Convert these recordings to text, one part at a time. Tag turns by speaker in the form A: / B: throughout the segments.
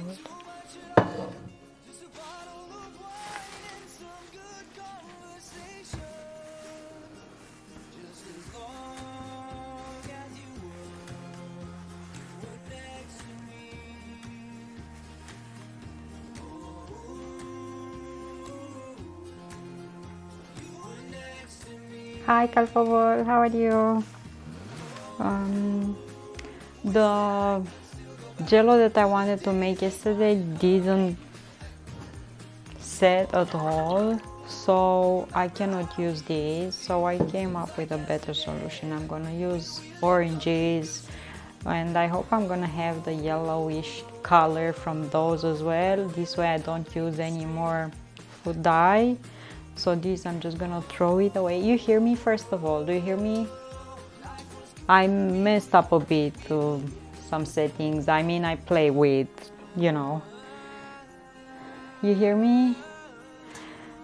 A: good. Hi, Calpable, how are you? The jello that I wanted to make yesterday didn't set at all, so I cannot use these. So I came up with a better solution. I'm gonna use oranges, and I hope I'm gonna have the yellowish color from those as well. This way I don't use any more food dye. So this, I'm just gonna throw it away. You hear me? First of all, do you hear me? I messed up a bit some settings. I mean, I play with, you know. You hear me?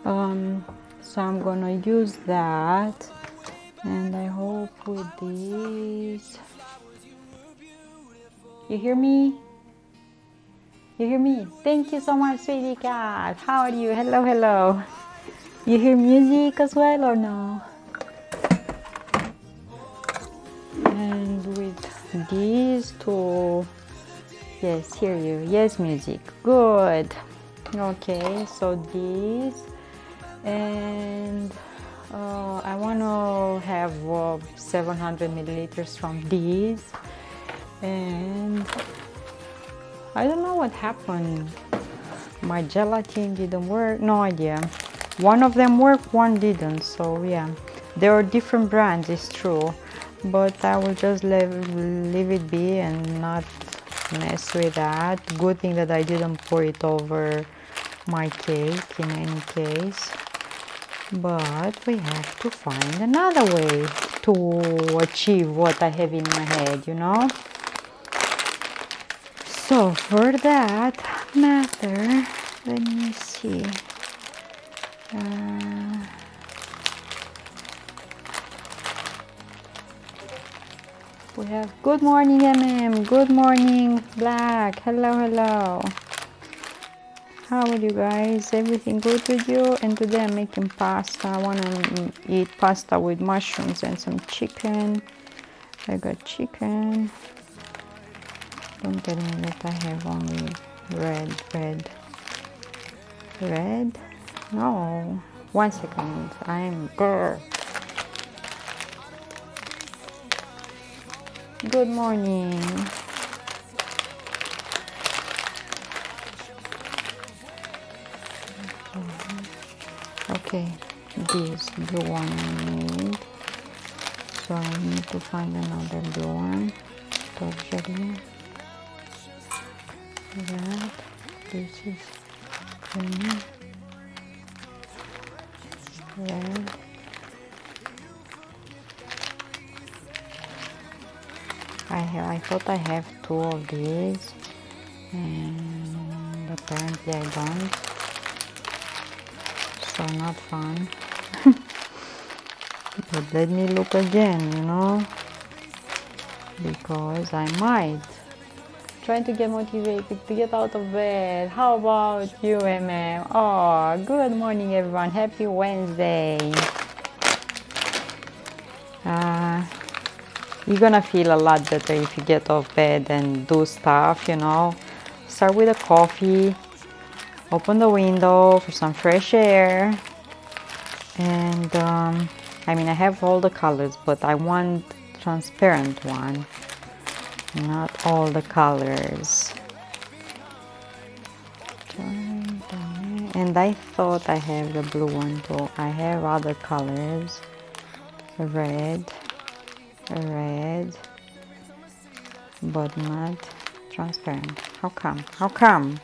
A: So I'm gonna use that, and I hope with this. You hear me? You hear me? Thank you so much, sweetie cat. How are you? Hello, hello. You hear music as well or no? And with these two, yes, hear you. Yes, music. Good. Okay, so this, and I want to have 700 milliliters from these, and I don't know what happened. My gelatin didn't work. No idea. One of them worked, one didn't. So yeah, there are different brands, it's true, but I will just leave it be and not mess with that. Good thing that I didn't pour it over my cake in any case. But we have to find another way to achieve what I have in my head, you know. So for that matter, let me see. We have good morning MM, good morning Black, hello, hello. How are you guys? Everything good with you? And today I'm making pasta. I want to eat pasta with mushrooms and some chicken. I got chicken. Don't tell me that I have only red. No, 1 second. I'm girl. Good morning. Okay, this blue one I need. So I need to find another blue one. Tortellini. That. This is green. Red. I thought I have 2 of these, and apparently I don't. So not fun. But let me look again, you know, because I might. Trying to get motivated to get out of bed. How about you, MM? Oh, good morning, everyone. Happy Wednesday. You're gonna feel a lot better if you get off bed and do stuff, you know. Start with a coffee. Open the window for some fresh air. And I mean, I have all the colors, but I want transparent one. Not all the colors. And I thought I have the blue one too. I have other colors. Red, but not transparent. How come? How come?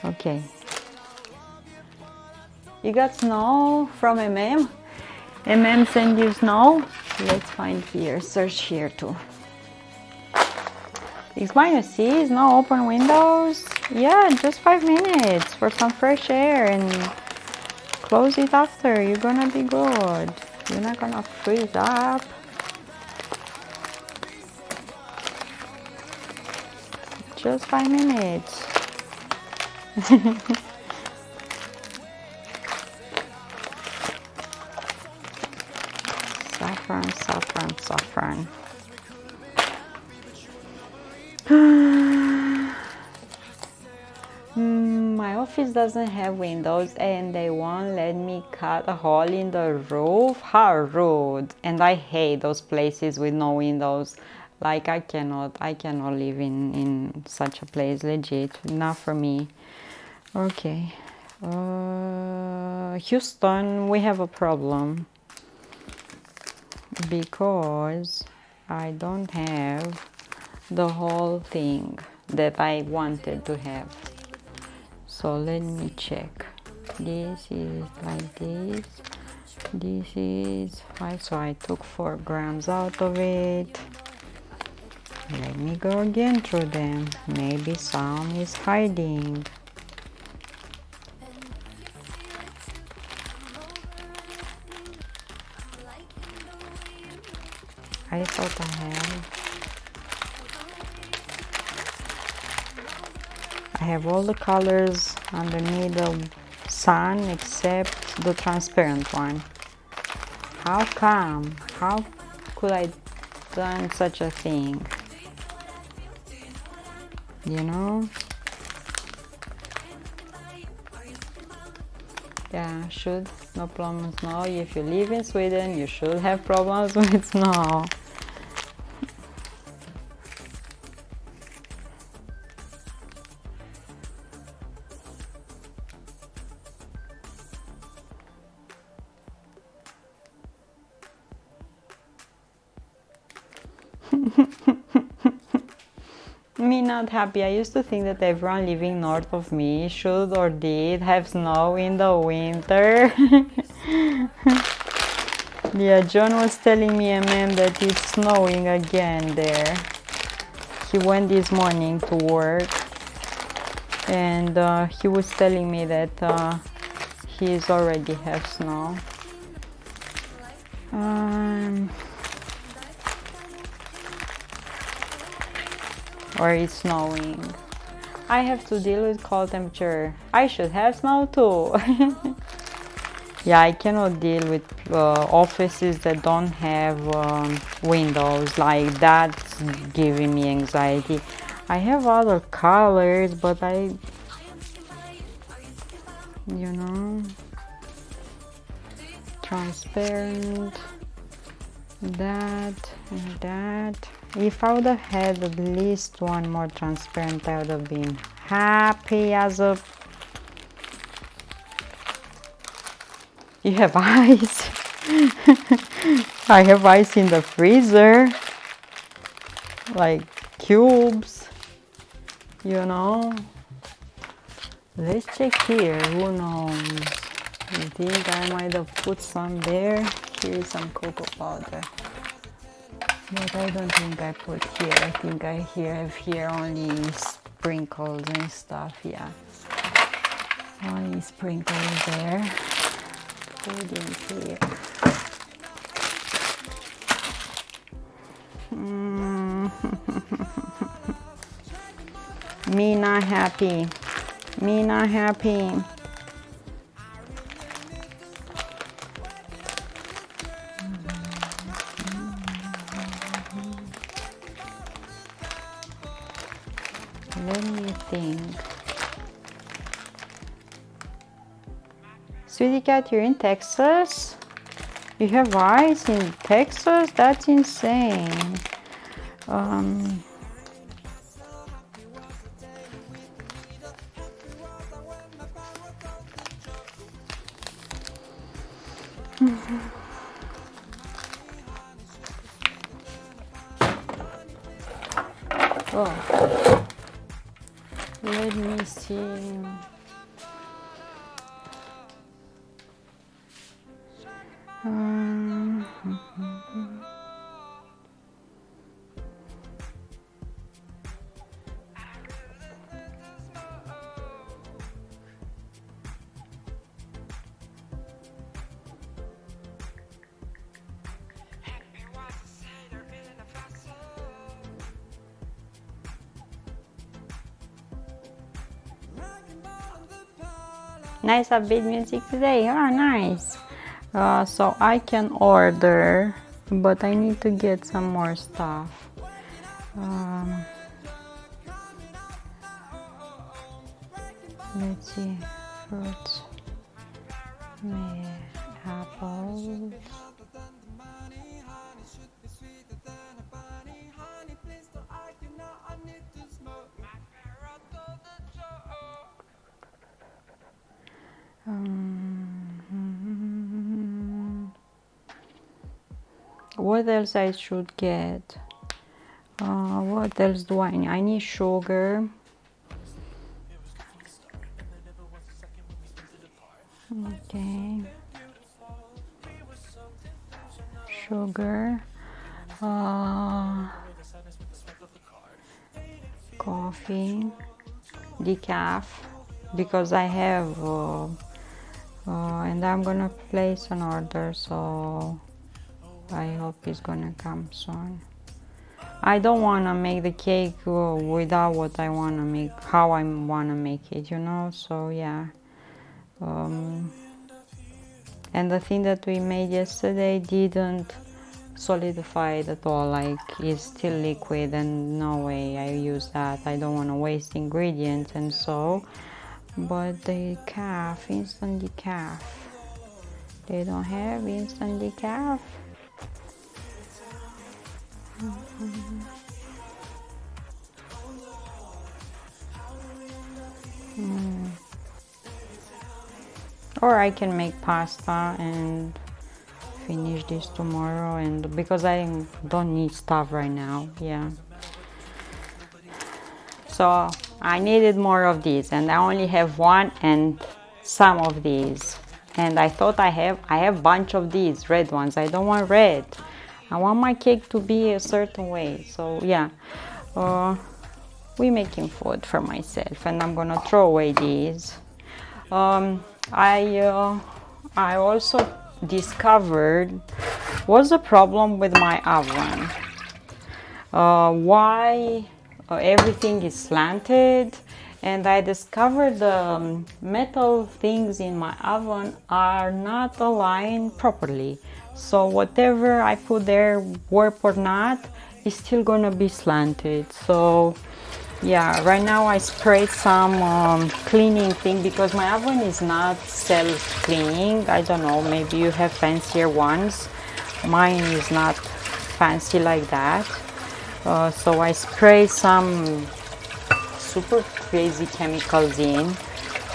A: Okay. You got snow from MM? MM send you snow? Let's find here. Search here too. X-C, no open windows. Yeah, just 5 minutes for some fresh air and close it after. You're gonna be good. You're not gonna freeze up. Just 5 minutes. Saffron, saffron, saffron. My office doesn't have windows and they won't let me cut a hole in the roof. How rude. And I hate those places with no windows. Like I cannot live in such a place, legit. Not for me. Okay. Houston, we have a problem. Because I don't have the whole thing that I wanted to have. So let me check. This is like this. This is 5, so I took 4 grams out of it. Let me go again through them. Maybe some is hiding. I thought I have all the colors underneath the sun except the transparent one. How come? How could I done such a thing? You know? Yeah, should no problems snow. If you live in Sweden, you should have problems with snow. Me not happy. I used to think that everyone living north of me should or did have snow in the winter. Yeah, John was telling me, man, that it's snowing again there. He went this morning to work and he was telling me that he's already have snow. Or it's snowing. I have to deal with cold temperature. I should have snow too. Yeah, I cannot deal with offices that don't have windows. Like that's giving me anxiety. I have other colors, but you know, transparent, that and that. If I would have had at least one more transparent, I would have been happy as a... You have ice? I have ice in the freezer. Like cubes. You know? Let's check here. Who knows? I think I might have put some there. Here is some cocoa powder. But I don't think I put here. I think I have here only sprinkles and stuff. Yeah. Only sprinkles there. Put in here. Me not happy. Me not happy. Let me think. Sweetie cat, you're in Texas? You have ice in Texas? That's insane. Oh, let me see. Nice upbeat music today. Oh, nice. So I can order, but I need to get some more stuff. Let's see, fruits, apples. What else I should get? What else do I need? I need sugar. Okay. Sugar. Coffee. Decaf. Because I have and I'm gonna place an order, so I hope it's gonna come soon. I don't want to make the cake without what I want to make, how I want to make it, you know, so yeah. And the thing that we made yesterday didn't solidify it at all, like it's still liquid, and no way I use that. I don't want to waste ingredients, and so, but the decaf, instant decaf, they don't have instant decaf. Or I can make pasta and finish this tomorrow, and because I don't need stuff right now, yeah. So I needed more of these, and I only have one and some of these, and I thought I have a bunch of these red ones. I don't want red. I want my cake to be a certain way. So yeah, we're making food for myself, and I'm gonna throw away these. I also discovered what's the problem with my oven. Why everything is slanted, and I discovered the metal things in my oven are not aligned properly. So whatever I put there, warp or not, is still gonna be slanted. So yeah, right now I sprayed some cleaning thing, because my oven is not self-cleaning. I don't know, maybe you have fancier ones. Mine is not fancy like that. So I spray some super crazy chemicals in,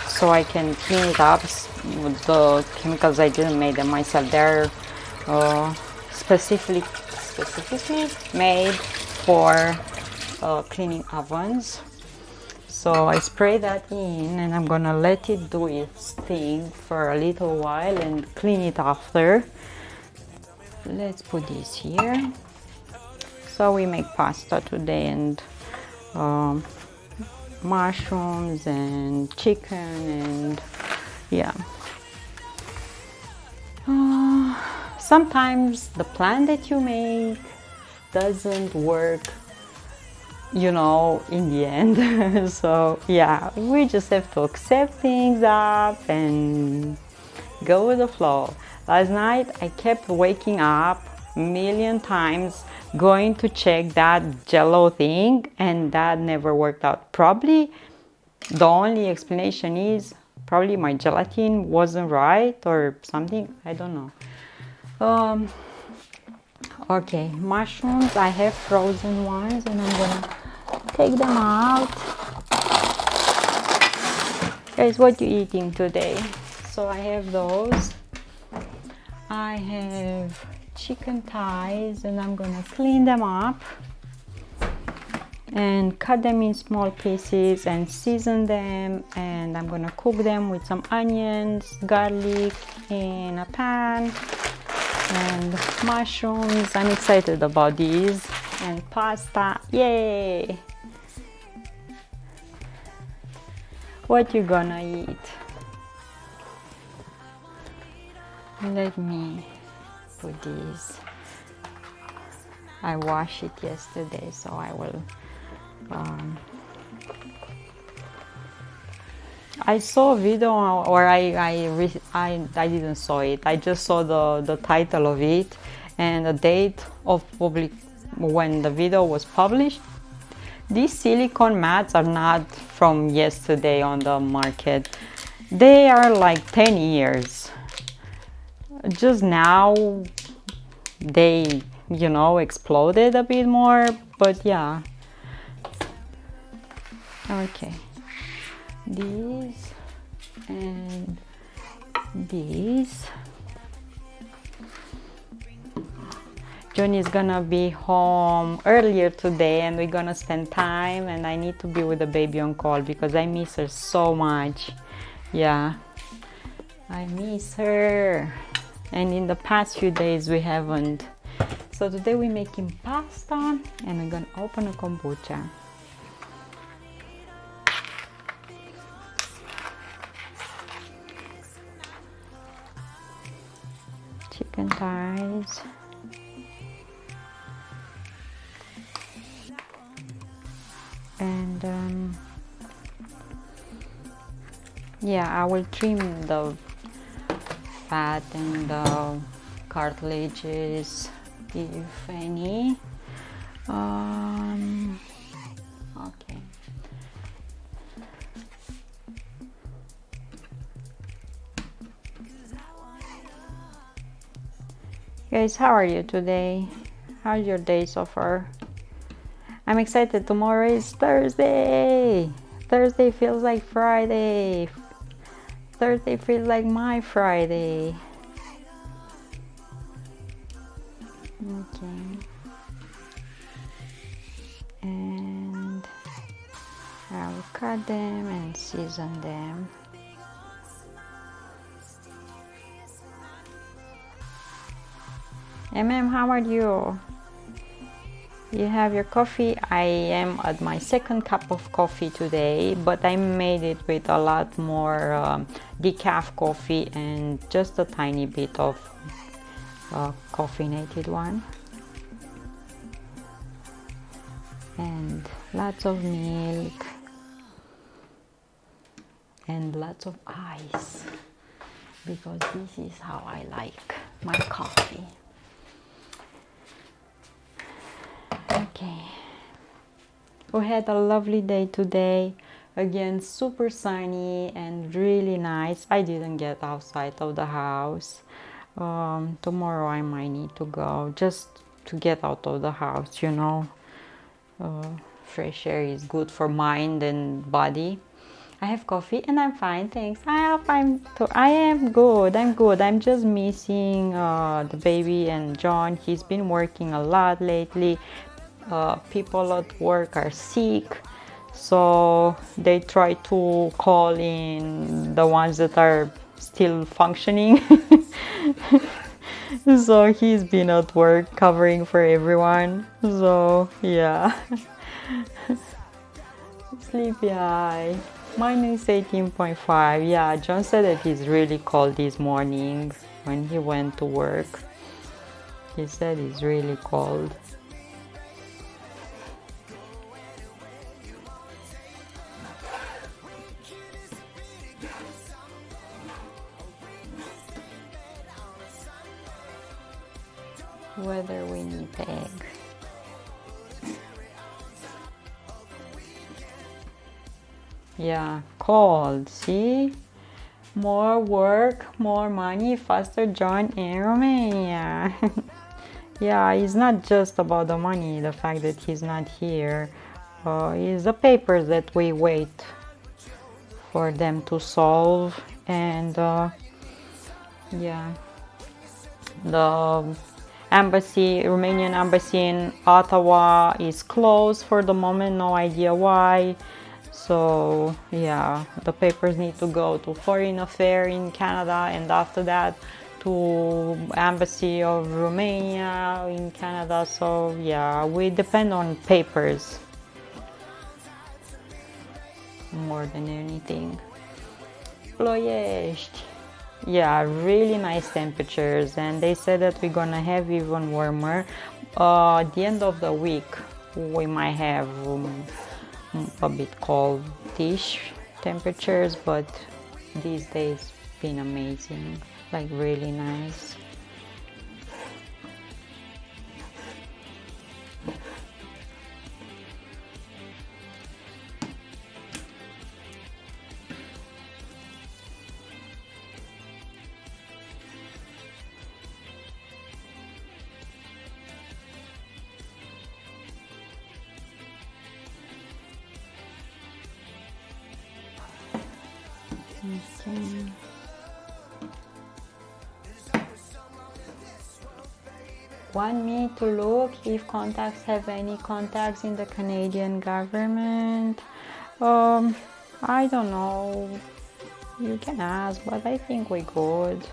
A: so I can clean it up. The chemicals, I didn't make them myself. They're specifically made for cleaning ovens. So I spray that in, and I'm gonna let it do its thing for a little while and clean it after. Let's put this here. So we make pasta today, and mushrooms and chicken, and yeah. Sometimes the plan that you make doesn't work, you know, in the end. So yeah, we just have to accept things up and go with the flow. Last night I kept waking up a million times going to check that jello thing, and that never worked out. Probably the only explanation is probably my gelatin wasn't right or something, I don't know. Okay, mushrooms, I have frozen ones, and I'm gonna take them out. Guys, what you eating today? So I have those. I have chicken thighs, and I'm gonna clean them up and cut them in small pieces and season them, and I'm gonna cook them with some onions, garlic in a pan, and mushrooms. I'm excited about these, and pasta, yay! What you gonna eat? Let me put these. I washed it yesterday, so I will I saw a video, or I didn't saw it. I just saw the title of it and the date of public when the video was published. These silicone mats are not from yesterday on the market. They are like 10 years. Just now they, you know, exploded a bit more, but yeah. Okay. These and these. Johnny's gonna be home earlier today and we're gonna spend time, and I need to be with the baby on call because I miss her so much. Yeah, I miss her, and in the past few days we haven't. So today we're making pasta and we're gonna open a kombucha. Chicken thighs. And yeah, I will trim the fat and the cartilages if any. Okay. Guys, how are you today? How's your day so far? I'm excited. Tomorrow is Thursday. Thursday feels like Friday. Thursday feels like my Friday. Okay. And I will cut them and season them. MM, how are you? You have your coffee? I am at my second cup of coffee today, but I made it with a lot more decaf coffee and just a tiny bit of caffeinated one. And lots of milk and lots of ice, because this is how I like my coffee. Okay, we had a lovely day today. Again, super sunny and really nice. I didn't get outside of the house. Tomorrow I might need to go just to get out of the house, you know. Fresh air is good for mind and body. I have coffee and I'm fine, thanks. I am good. I'm just missing the baby and John. He's been working a lot lately. People at work are sick, so they try to call in the ones that are still functioning. So he's been at work covering for everyone. So yeah. Sleepy eye. Mine is 18.5. Yeah, John said that he's really cold this morning when he went to work. He said it's really cold. Whether we need egg. Yeah, cold. See? More work, more money, faster John in Romania. Yeah, it's not just about the money, the fact that he's not here. It's the papers that we wait for them to solve. And yeah, the embassy, Romanian embassy in Ottawa is closed for the moment, no idea why. So yeah, the papers need to go to Foreign Affairs in Canada, and after that to Embassy of Romania in Canada. So yeah, we depend on papers more than anything. Ploiești. Yeah, really nice temperatures, and they said that we're gonna have even warmer. At the end of the week we might have a bit coldish temperatures, but these days been amazing, like really nice. Okay. Want me to look if contacts have any contacts in the Canadian government? I don't know. You can ask, but I think we're good.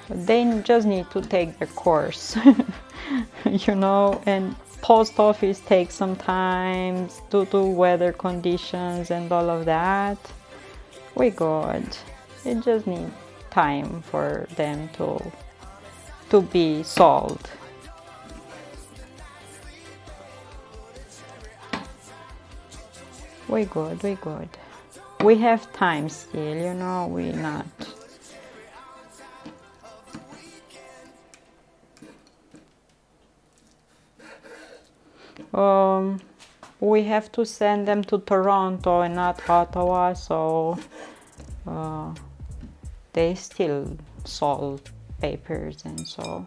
A: They just need to take the course, you know, and post office takes some time due to weather conditions and all of that. We're good. It just needs time for them to be solved. We're good, we're good. We have time still, you know, we're not. We have to send them to Toronto and not Ottawa, so they still solve papers and so,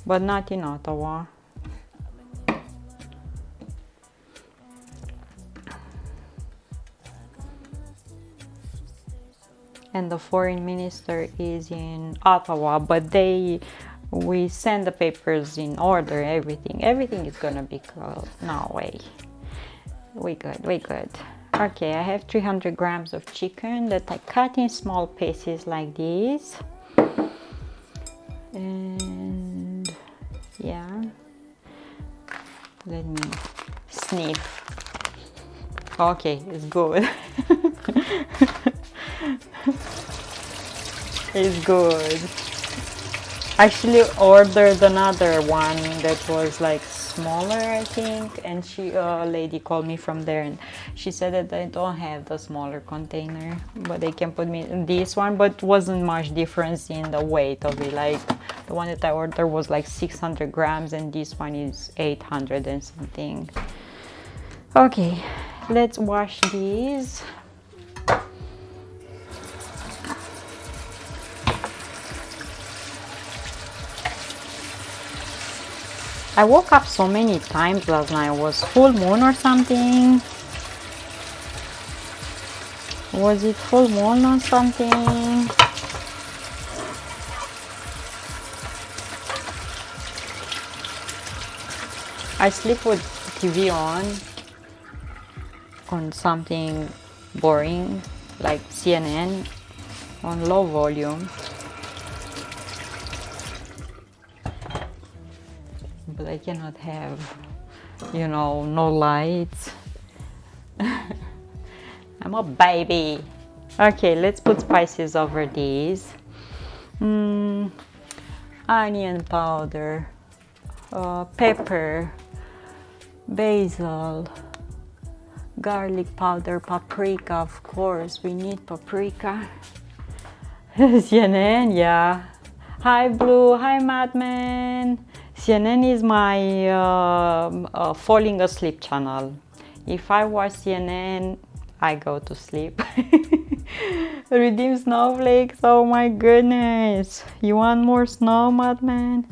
A: but not in Ottawa. And the foreign minister is in Ottawa, but we send the papers in order, everything is gonna be cool. No way. We good. Okay, I have 300 grams of chicken that I cut in small pieces like this. And yeah, let me sniff. Okay, it's good. It's good. Actually ordered another one that was like smaller, I think, and a lady called me from there and she said that they don't have the smaller container, but they can put me in this one, but wasn't much difference in the weight of it. Like the one that I ordered was like 600 grams and this one is 800 and something. Okay, let's wash these. I woke up so many times last night. It was full moon or something. Was it full moon or something? I sleep with TV on something boring like CNN on low volume. But I cannot have, you know, no lights. I'm a baby. Okay, let's put spices over these. Onion powder, pepper, basil, garlic powder, paprika, of course, we need paprika. CNN, yeah. Hi Blue, hi Madman. CNN is my falling asleep channel. If I watch CNN, I go to sleep. Redeem snowflakes, oh my goodness. You want more snow, Madman?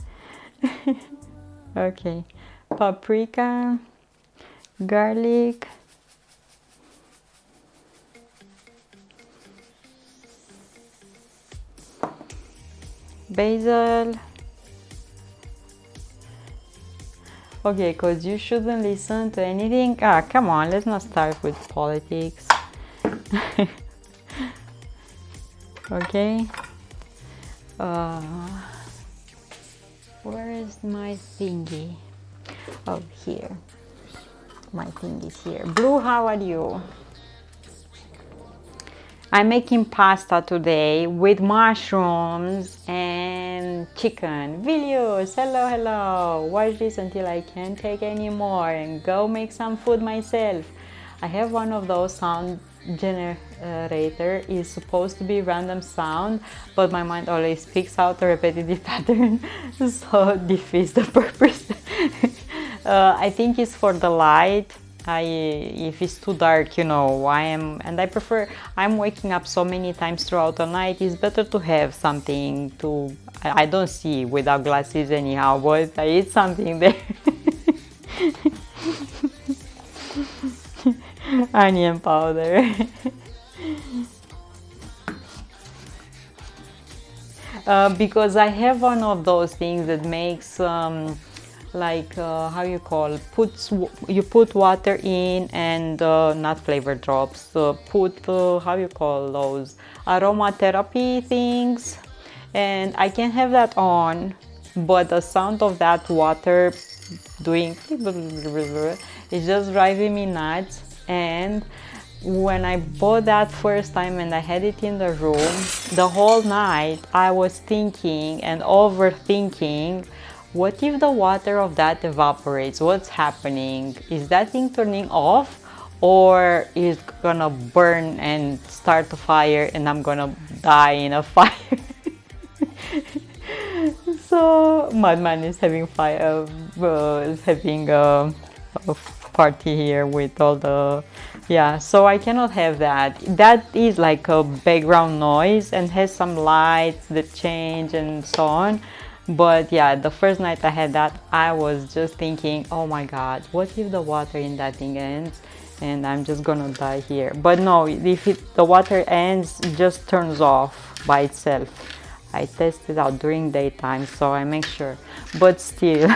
A: Okay, paprika, garlic, basil. Okay, because you shouldn't listen to anything. Ah, come on, let's not start with politics. Okay. Where is my thingy? Oh, here. My thing is here. Blue, how are you? I'm making pasta today with mushrooms and chicken. Vilius, hello, hello. Watch this until I can't take any more and go make some food myself. I have one of those sound generator. Is supposed to be random sound, but my mind always picks out a repetitive pattern, so defeats the purpose. I think it's for the light. If it's too dark, you know, I'm waking up so many times throughout the night. It's better to have something to, I don't see without glasses anyhow, but I eat something there. Onion powder. Because I have one of those things that makes how you call, you put water in and not flavor drops, put how you call those aromatherapy things, and I can have that on, but the sound of that water doing is just driving me nuts. And when I bought that first time and I had it in the room, the whole night I was thinking and overthinking, what if the water of that evaporates? What's happening? Is that thing turning off, or is it gonna burn and start a fire and I'm gonna die in a fire? So Madman is having fire, having a party here with all the, yeah, so I cannot have that. That is like a background noise and has some lights that change and so on. But yeah, the first night I had that, I was just thinking, oh my god, what if the water in that thing ends and I'm just gonna die here? But no, if the water ends, it just turns off by itself. I test it out during daytime, so I make sure, but still.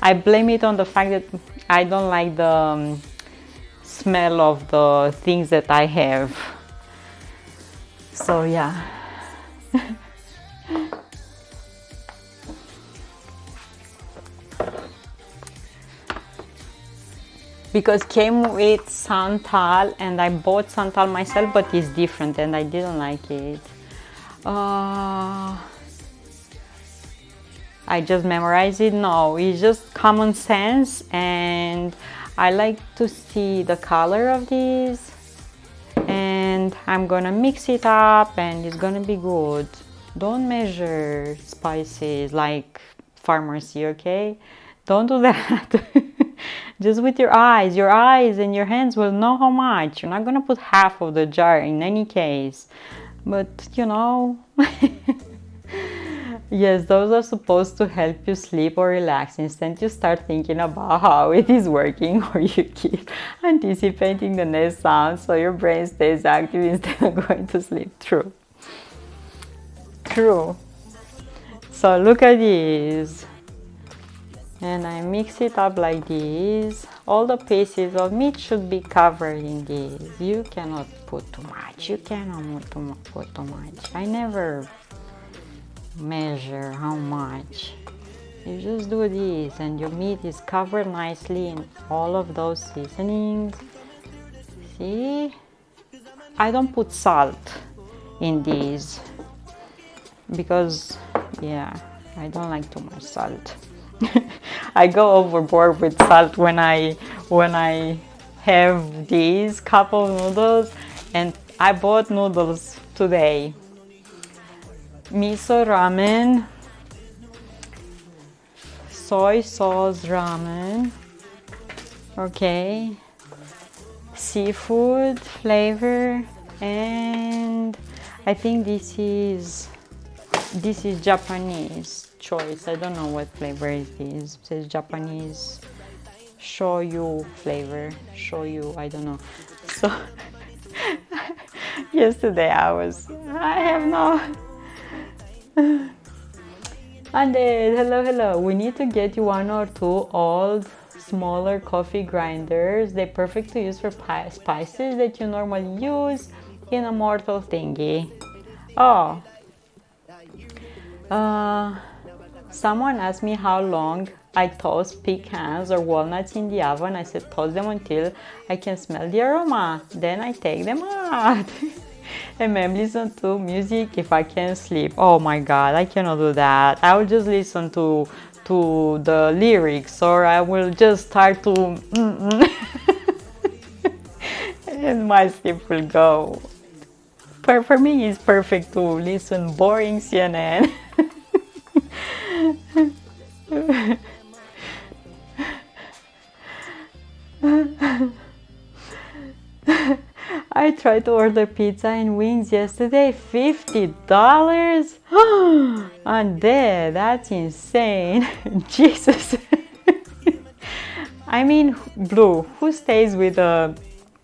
A: I blame it on the fact that I don't like the smell of the things that I have. So yeah. Because came with Santal and I bought Santal myself, but it's different and I didn't like it. I just memorized it. No, it's just common sense, and I like to see the color of these, and I'm gonna mix it up and it's gonna be good. Don't measure spices like pharmacy, okay? Don't do that. Just with your eyes and your hands will know how much. You're not gonna put half of the jar in any case, but you know. Yes, those are supposed to help you sleep or relax. Instead, you start thinking about how it is working, or you keep anticipating the next sound, so your brain stays active instead of going to sleep. True. True. So look at these. And I mix it up like this. All the pieces of meat should be covered in this. You cannot put too much. You cannot put too much. I never measure how much. You just do this and your meat is covered nicely in all of those seasonings. See? I don't put salt in these because, yeah, I don't like too much salt. I go overboard with salt when I have these cup of noodles, and I bought noodles today. Miso ramen, soy sauce ramen, okay, seafood flavor, and I think this is Japanese choice. I don't know what flavor it is. It says Japanese shoyu flavor. Shoyu, I don't know. So yesterday I have no. And hello. We need to get you 1 or 2 old, smaller coffee grinders. They're perfect to use for spices that you normally use in a mortal thingy. Oh. Someone asked me how long I toast pecans or walnuts in the oven. I said toast them until I can smell the aroma. Then I take them out. And then listen to music if I can't sleep. Oh my god, I cannot do that. I will just listen to to the lyrics, or I will just start to and my sleep will go. For me, it's perfect to listen boring CNN. I tried to order pizza and wings yesterday, $50? I'm dead, that's insane. Jesus. I mean, Blue, who stays with a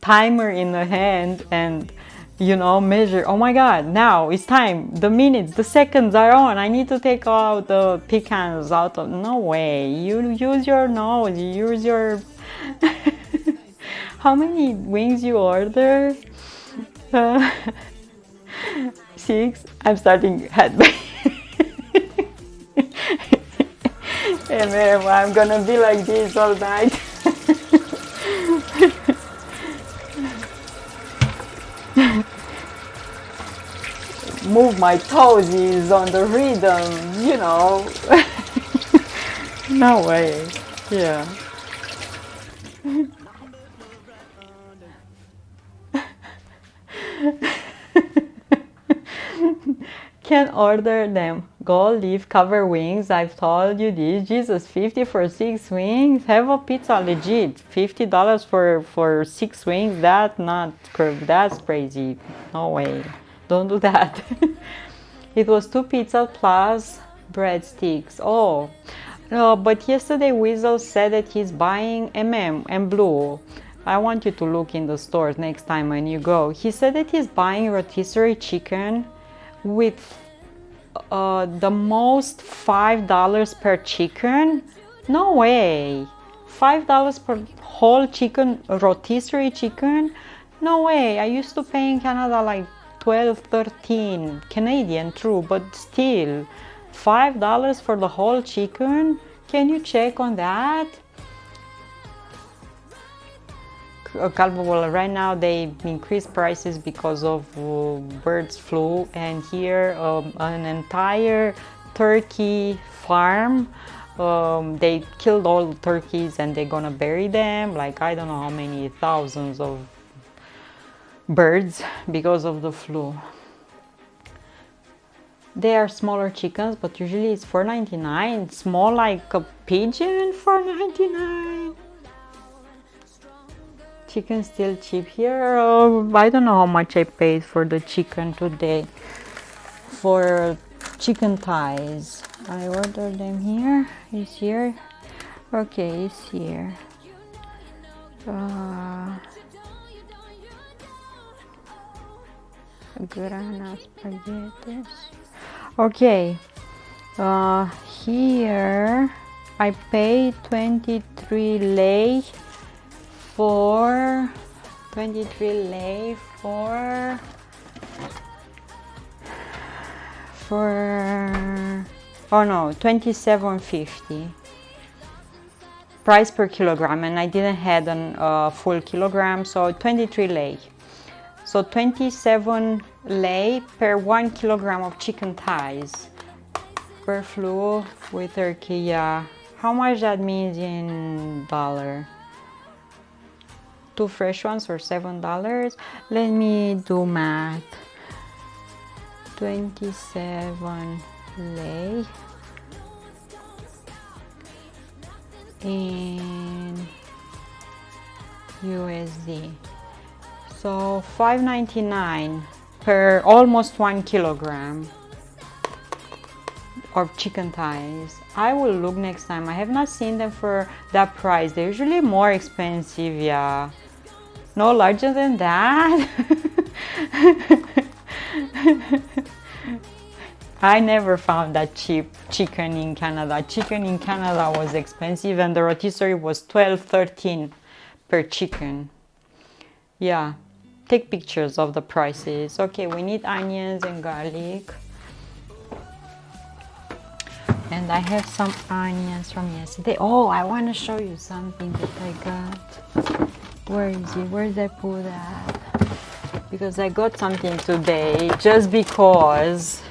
A: timer in the hand and, you know, measure, oh my god, now it's time, the minutes, the seconds are on, I need to take out the pecans out of, no way, you use your nose, you use your how many wings you order? 6. I'm starting headbang. Hey man, I'm gonna be like this all night. Move my toesies on the rhythm, you know. No way. Yeah. Can order them gold leaf cover wings. I've told you this. Jesus, 50 for 6 wings. Have a pizza legit. $50 for 6 wings. That's crazy. No way. Don't do that. It was 2 pizzas plus breadsticks. Oh no, but yesterday Weasel said that he's buying and Blue. I want you to look in the stores next time when you go. He said that he's buying rotisserie chicken with the most $5 per chicken. No way. $5 per whole chicken, rotisserie chicken. No way. I used to pay in Canada like 12, 13 Canadian, true, but still $5 for the whole chicken. Can you check on that? Well, right now they increase prices because of birds flu, and here an entire turkey farm, they killed all the turkeys and they're gonna bury them, like I don't know how many thousands of birds because of the flu. They are smaller chickens, but usually it's $4.99. Small like a pigeon, $4.99. Chicken still cheap here. I don't know how much I paid for the chicken today. For chicken thighs, I ordered them here. It's here. Okay, it's here. Grana spaghetti. Okay. Here I paid 23 lei for 23 lei for oh no, 27.50 price per kilogram, and I didn't have a full kilogram, so 23 lei. So 27 lei per 1 kilogram of chicken thighs. Per flu with turkey, yeah. How much that means in dollar? 2 fresh ones for $7. Let me do math. 27 lei in USD. So $5.99 per almost 1 kilogram of chicken thighs. I will look next time. I have not seen them for that price. They're usually more expensive, yeah. No larger than that. I never found that cheap chicken in Canada. Chicken in Canada was expensive, and the rotisserie was $12, $13 per chicken. Yeah, take pictures of the prices. Okay, we need onions and garlic. And I have some onions from yesterday. Oh, I want to show you something that I got. Where is it? Where did I put that? Because I got something today just because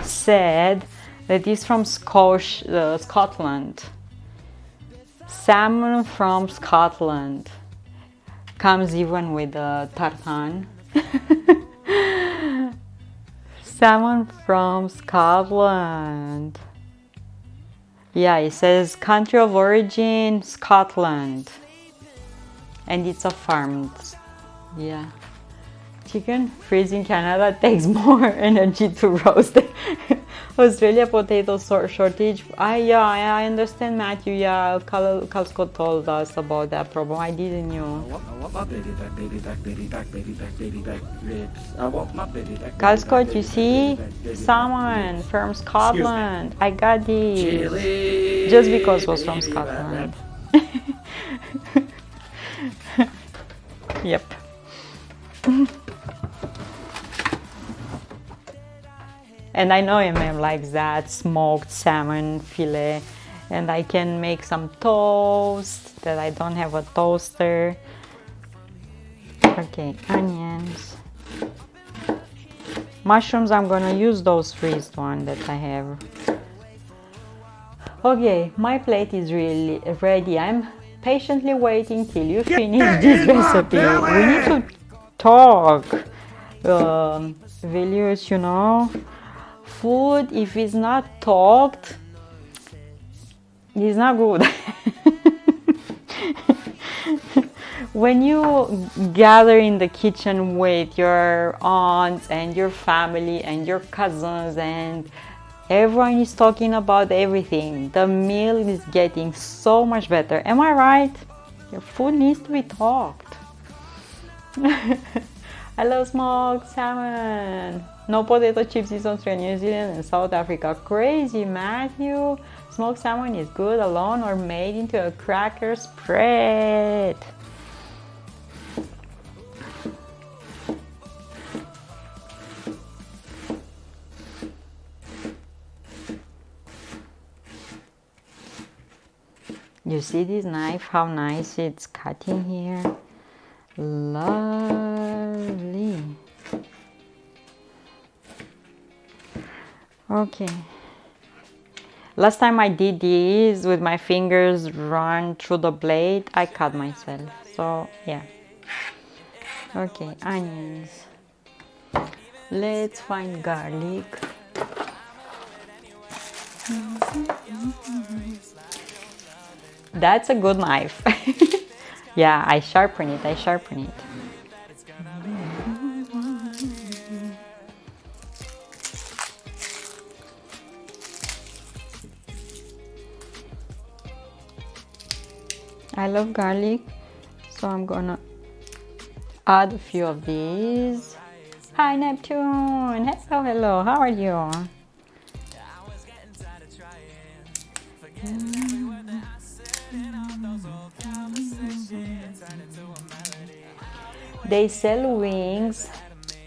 A: said that is from Scotland. Salmon from Scotland. Comes even with a tartan. Salmon from Scotland. Yeah, it says country of origin Scotland. And it's a farm. Yeah. Chicken freezed in Canada takes more energy to roast. Australia potato shortage. I understand, Matthew. Yeah, Cal Scott told us about that problem. I didn't know. Cal Scott, you see? Salmon from Scotland. I got this. Just because it was from Scotland. Yep. And I know MM likes that smoked salmon fillet, and I can make some toast that I don't have a toaster. Okay, onions. Mushrooms, I'm gonna use those freezed ones that I have. Okay, my plate is really ready. I'm patiently waiting till you finish this recipe. We need to talk. Values, you know. Food, if it's not talked, it's not good. When you gather in the kitchen with your aunts and your family and your cousins and everyone is talking about everything, the meal is getting so much better. Am I right? Your food needs to be talked. I love smoked salmon. No potato chips is on New Zealand and South Africa. Crazy, Matthew. Smoked salmon is good alone or made into a cracker spread. You see this knife, how nice it's cutting here? Lovely. Okay. Last time I did this with my fingers run through the blade, I cut myself. So yeah. Okay, onions. Let's find garlic. That's a good knife. Yeah, I sharpen it. I love garlic, so I'm gonna add a few of these. Hi Neptune! Hello, how are you? They sell wings,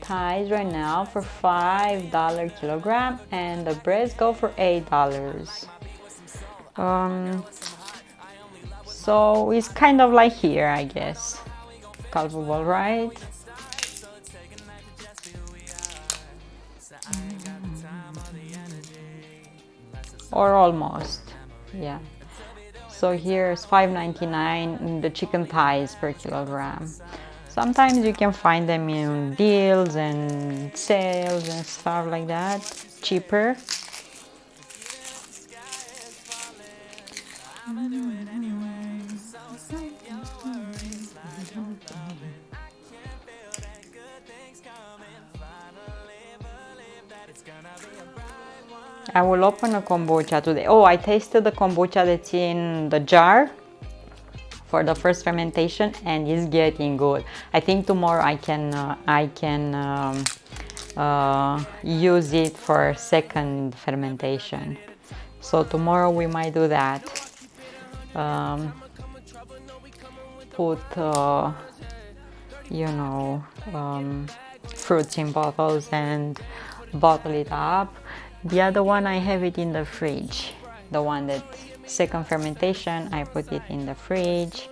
A: thighs right now for $5 kilogram, and the breasts go for $8. So it's kind of like here, I guess. Culpable, right? Or almost, yeah. So here's $5.99 the chicken thighs per kilogram. Sometimes you can find them in deals and sales and stuff like that, cheaper. I will open a kombucha today. Oh, I tasted the kombucha that's in the jar for the first fermentation, and it's getting good. I think tomorrow I can use it for second fermentation. So tomorrow we might do that. Put you know, fruits in bottles and bottle it up. The other one, I have it in the fridge. The one that second fermentation, I put it in the fridge.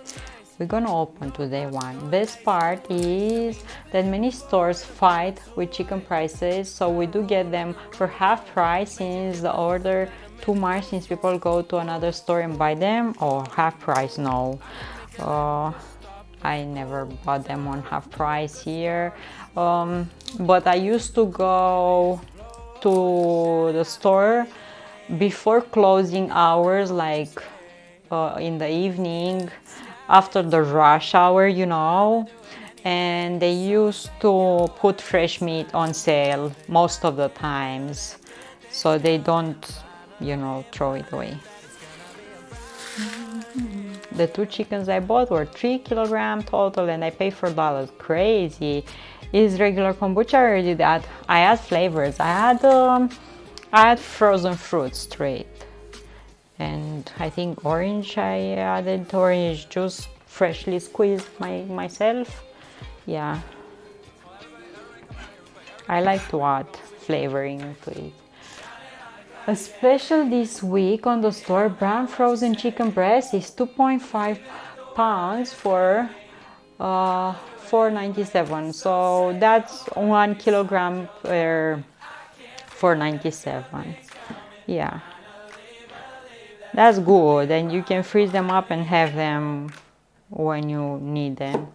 A: We're gonna open today one. Best part is that many stores fight with chicken prices, so we do get them for half price since the order too much, since people go to another store and buy them. Or half price, no. I never bought them on half price here, but I used to go to the store before closing hours, like in the evening after the rush hour, you know, and they used to put fresh meat on sale most of the times, so they don't, you know, throw it away. The 2 chickens I bought were 3 kilograms total, and I paid $4. Crazy. Is regular kombucha or did that? I add flavors. I had frozen fruit straight, and I think orange. I added orange juice, freshly squeezed myself. Yeah, I like to add flavoring to it. A special this week on the store, brown frozen chicken breast is 2.5 pounds for $4.97. So that's 1 kilogram for $4.97. Yeah, that's good, and you can freeze them up and have them when you need them.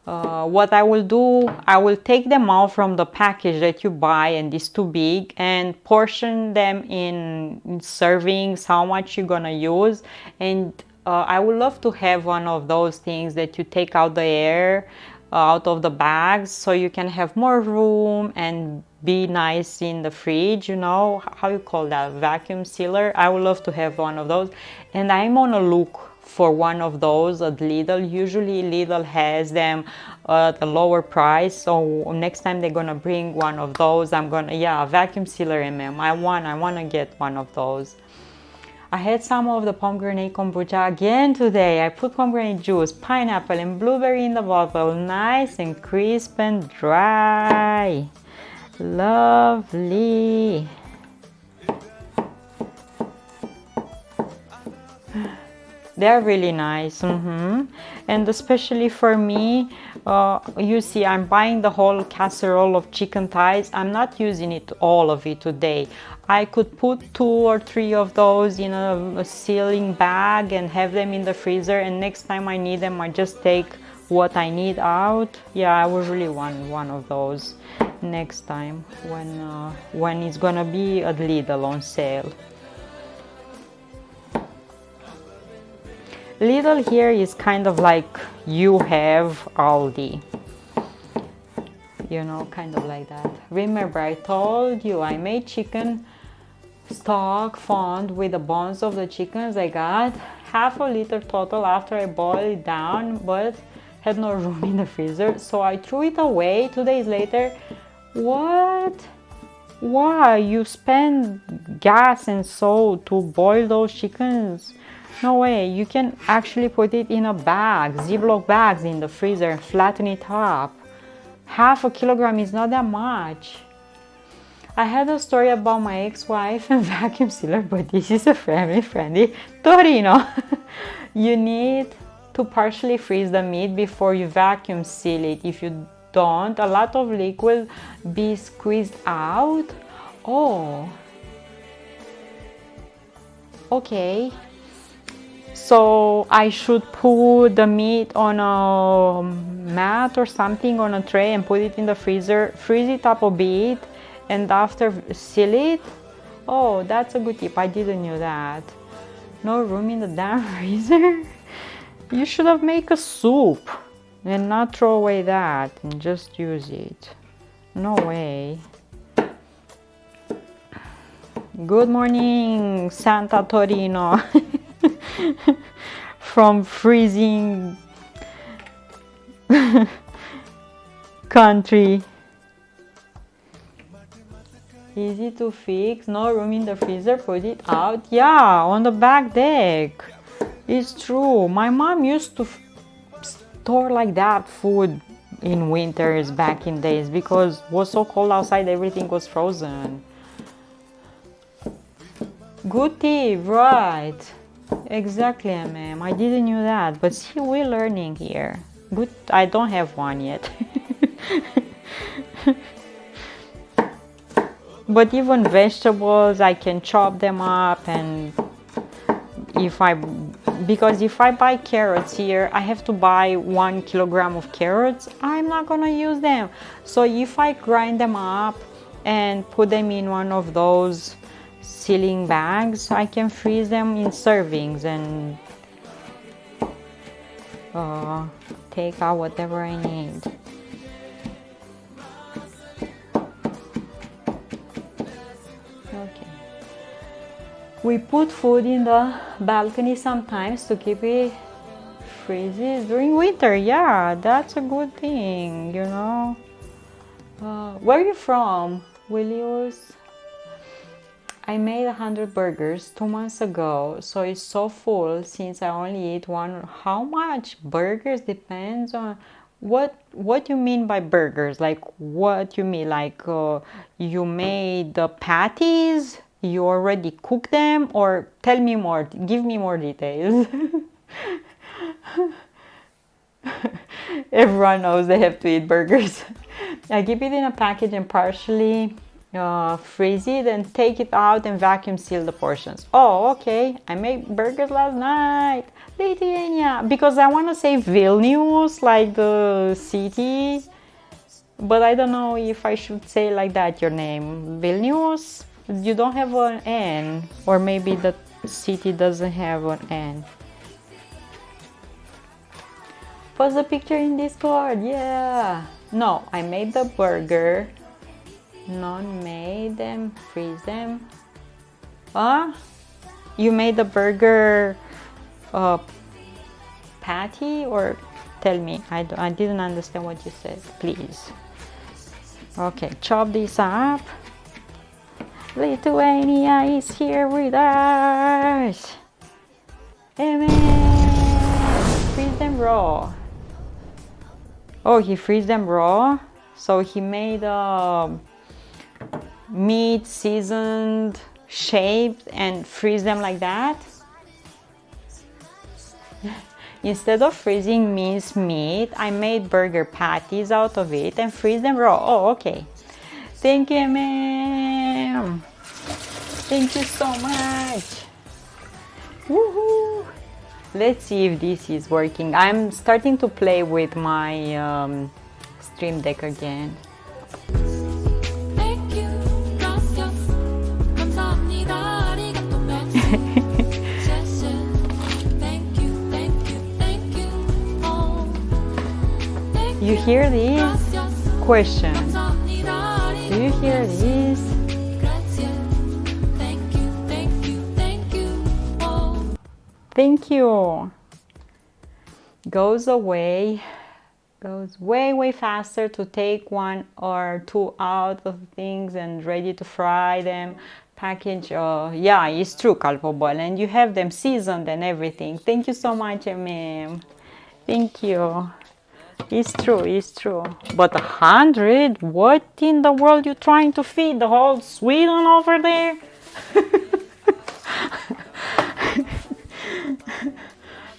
A: What I will do, I will take them out from the package that you buy and it's too big, and portion them in servings, how much you're gonna use. And I would love to have one of those things that you take out the air out of the bags, so you can have more room and be nice in the fridge, you know, how you call that, vacuum sealer. I would love to have one of those, and I'm on a look for one of those at Lidl. Usually Lidl has them at a lower price, so next time they're gonna bring one of those, I'm gonna, yeah, vacuum sealer MM. I wanna get one of those. I had some of the pomegranate kombucha again today. I put pomegranate juice, pineapple and blueberry in the bottle, nice and crisp and dry. Lovely. They're really nice, and especially for me, you see, I'm buying the whole casserole of chicken thighs. I'm not using it, all of it today. I could put 2 or 3 of those in a sealing bag and have them in the freezer, and next time I need them, I just take what I need out. Yeah, I would really want one of those next time when it's gonna be at Lidl on sale. Lidl here is kind of like you have Aldi, you know, kind of like that. Remember, I told you I made chicken stock fond with the bones of the chickens. I got half a liter total after I boiled it down, but had no room in the freezer, so I threw it away 2 days later. What? Why? You spend gas and salt to boil those chickens? No way. You can actually put it in a bag, Ziploc bags in the freezer, and flatten it up. Half a kilogram is not that much. I had a story about my ex-wife and vacuum sealer, but this is a family-friendly Torino. You need to partially freeze the meat before you vacuum seal it. If you don't, a lot of liquid will be squeezed out. Oh, okay. So I should put the meat on a mat or something, on a tray, and put it in the freezer, freeze it up a bit, and after seal it. Oh, that's a good tip. I didn't know that. No room in the damn freezer. You should have made a soup and not throw away that and just use it. No way. Good morning, Santa Torino. From freezing country. Easy to fix, no room in the freezer, put it out. Yeah, on the back deck. It's true. My mom used to store like that food in winters back in days, because it was so cold outside, everything was frozen. Good tip, right? Exactly, ma'am. I didn't knew that, but see, we're learning here. Good, I don't have one yet. But even vegetables, I can chop them up, and because if I buy carrots here, I have to buy 1 kilogram of carrots. I'm not gonna use them. So if I grind them up and put them in one of those sealing bags, I can freeze them in servings and take out whatever I need. Okay. We put food in the balcony sometimes to keep it freezes during winter. Yeah, that's a good thing, you know. Where are you from, Willius? I made 100 burgers 2 months ago, so it's so full since I only eat one. How much burgers depends on what you mean by burgers. Like what you mean? Like you made the patties, you already cooked them, or tell me more. Give me more details. Everyone knows they have to eat burgers. I keep it in a package and partially freeze it and take it out and vacuum seal the portions. Oh, okay. I made burgers last night. Lithuania. Because I want to say Vilnius, like the city. But I don't know if I should say like that your name. Vilnius? You don't have an N. Or maybe the city doesn't have an N. Post the picture in Discord. Yeah. No, I made the burger. None made them, freeze them. You made the burger patty, or tell me? I didn't understand what you said, please. Okay, chop this up. Lithuania is here with us. Amen. Freeze them raw. Oh, he freeze them raw? So he made meat seasoned, shaped, and freeze them like that. Instead of freezing minced meat, I made burger patties out of it and freeze them raw. Oh, okay. Thank you, ma'am. Thank you so much. Woohoo! Let's see if this is working. I'm starting to play with my Stream Deck again. You hear this? Question. Do you hear this? Thank you. Goes away. Goes way faster to take 1 or 2 out of things and ready to fry them. Package. Yeah, it's true, Calpobol, and you have them seasoned and everything. Thank you so much, ma'am. Thank you. It's true, it's true. But 100? What in the world you trying to feed the whole Sweden over there?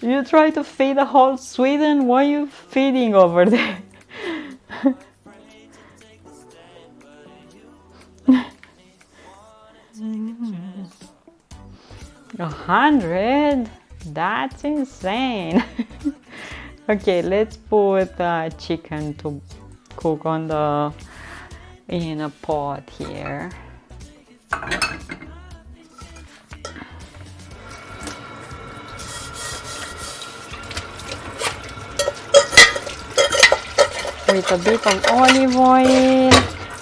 A: You try to feed the whole Sweden? What are you feeding over there? 100? That's insane. Okay, let's put chicken to cook in a pot here. With a bit of olive oil.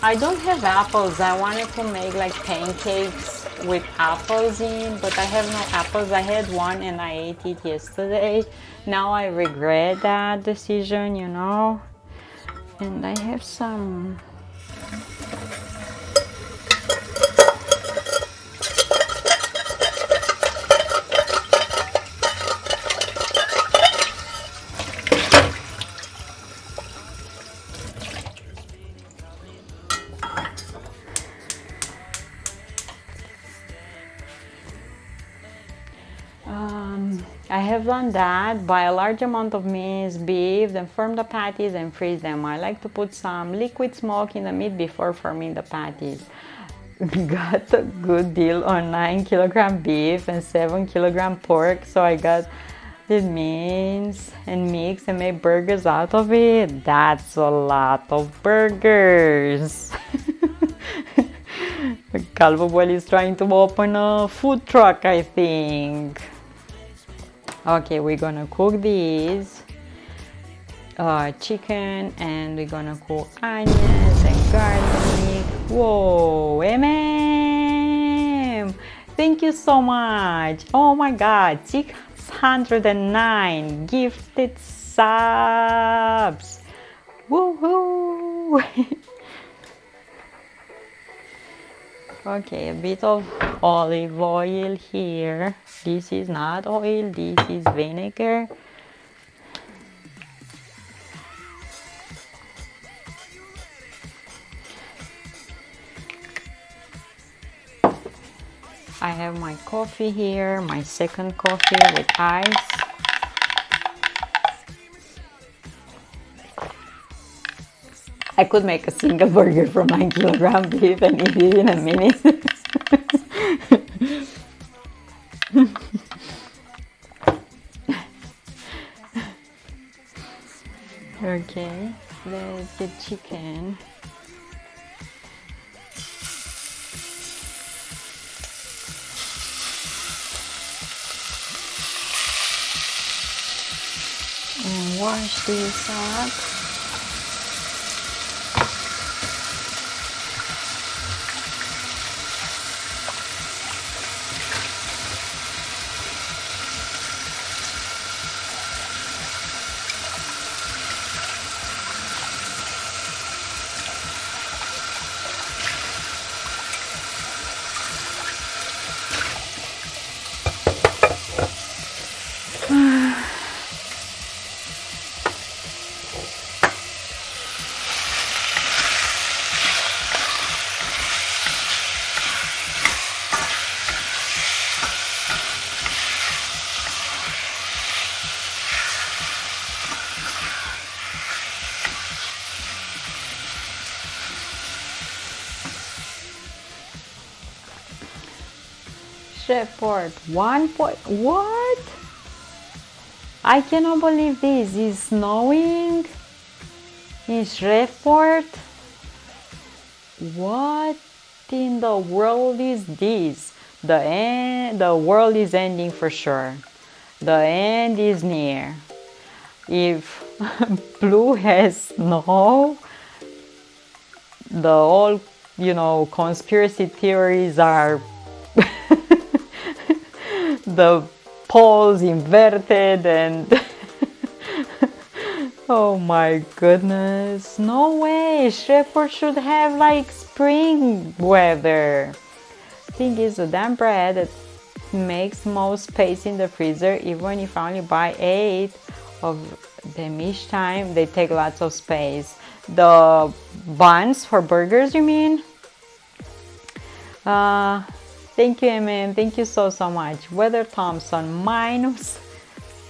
A: I don't have apples. I wanted to make like pancakes with apples in, but I have no apples. I had one and I ate it yesterday. Now I regret that decision, you know. And I have some have done that. Buy a large amount of minced beef, then firm the patties and freeze them. I like to put some liquid smoke in the meat before forming the patties. Got a good deal on 9 kg beef and 7 kg pork, so I got the mince and mix and make burgers out of it. That's a lot of burgers. Calvo Boy is trying to open a food truck, I think. Okay, we're gonna cook these chicken, and we're gonna cook onions and garlic. Whoa, thank you so much. Oh my god, 609 gifted subs. Woohoo. Okay, a bit of olive oil here. This is not oil, this is vinegar. I have my coffee here, my second coffee with ice. I could make a single burger from 9 kg beef and eat it in a minute. Okay, let's get chicken. And wash this up. Report 1 point. What? I cannot believe this. It's snowing in Shreveport. What in the world is this? The world is ending for sure. The end is near. If Blue has snow, the whole, conspiracy theories are the poles inverted and oh my goodness, no way. Shreveport should have like spring weather. Thing is, the damn bread that makes most space in the freezer. Even if I only buy 8 of them each time, they take lots of space. The buns for burgers, you mean? Thank you, MM. Thank you so much. Weather Thompson, minus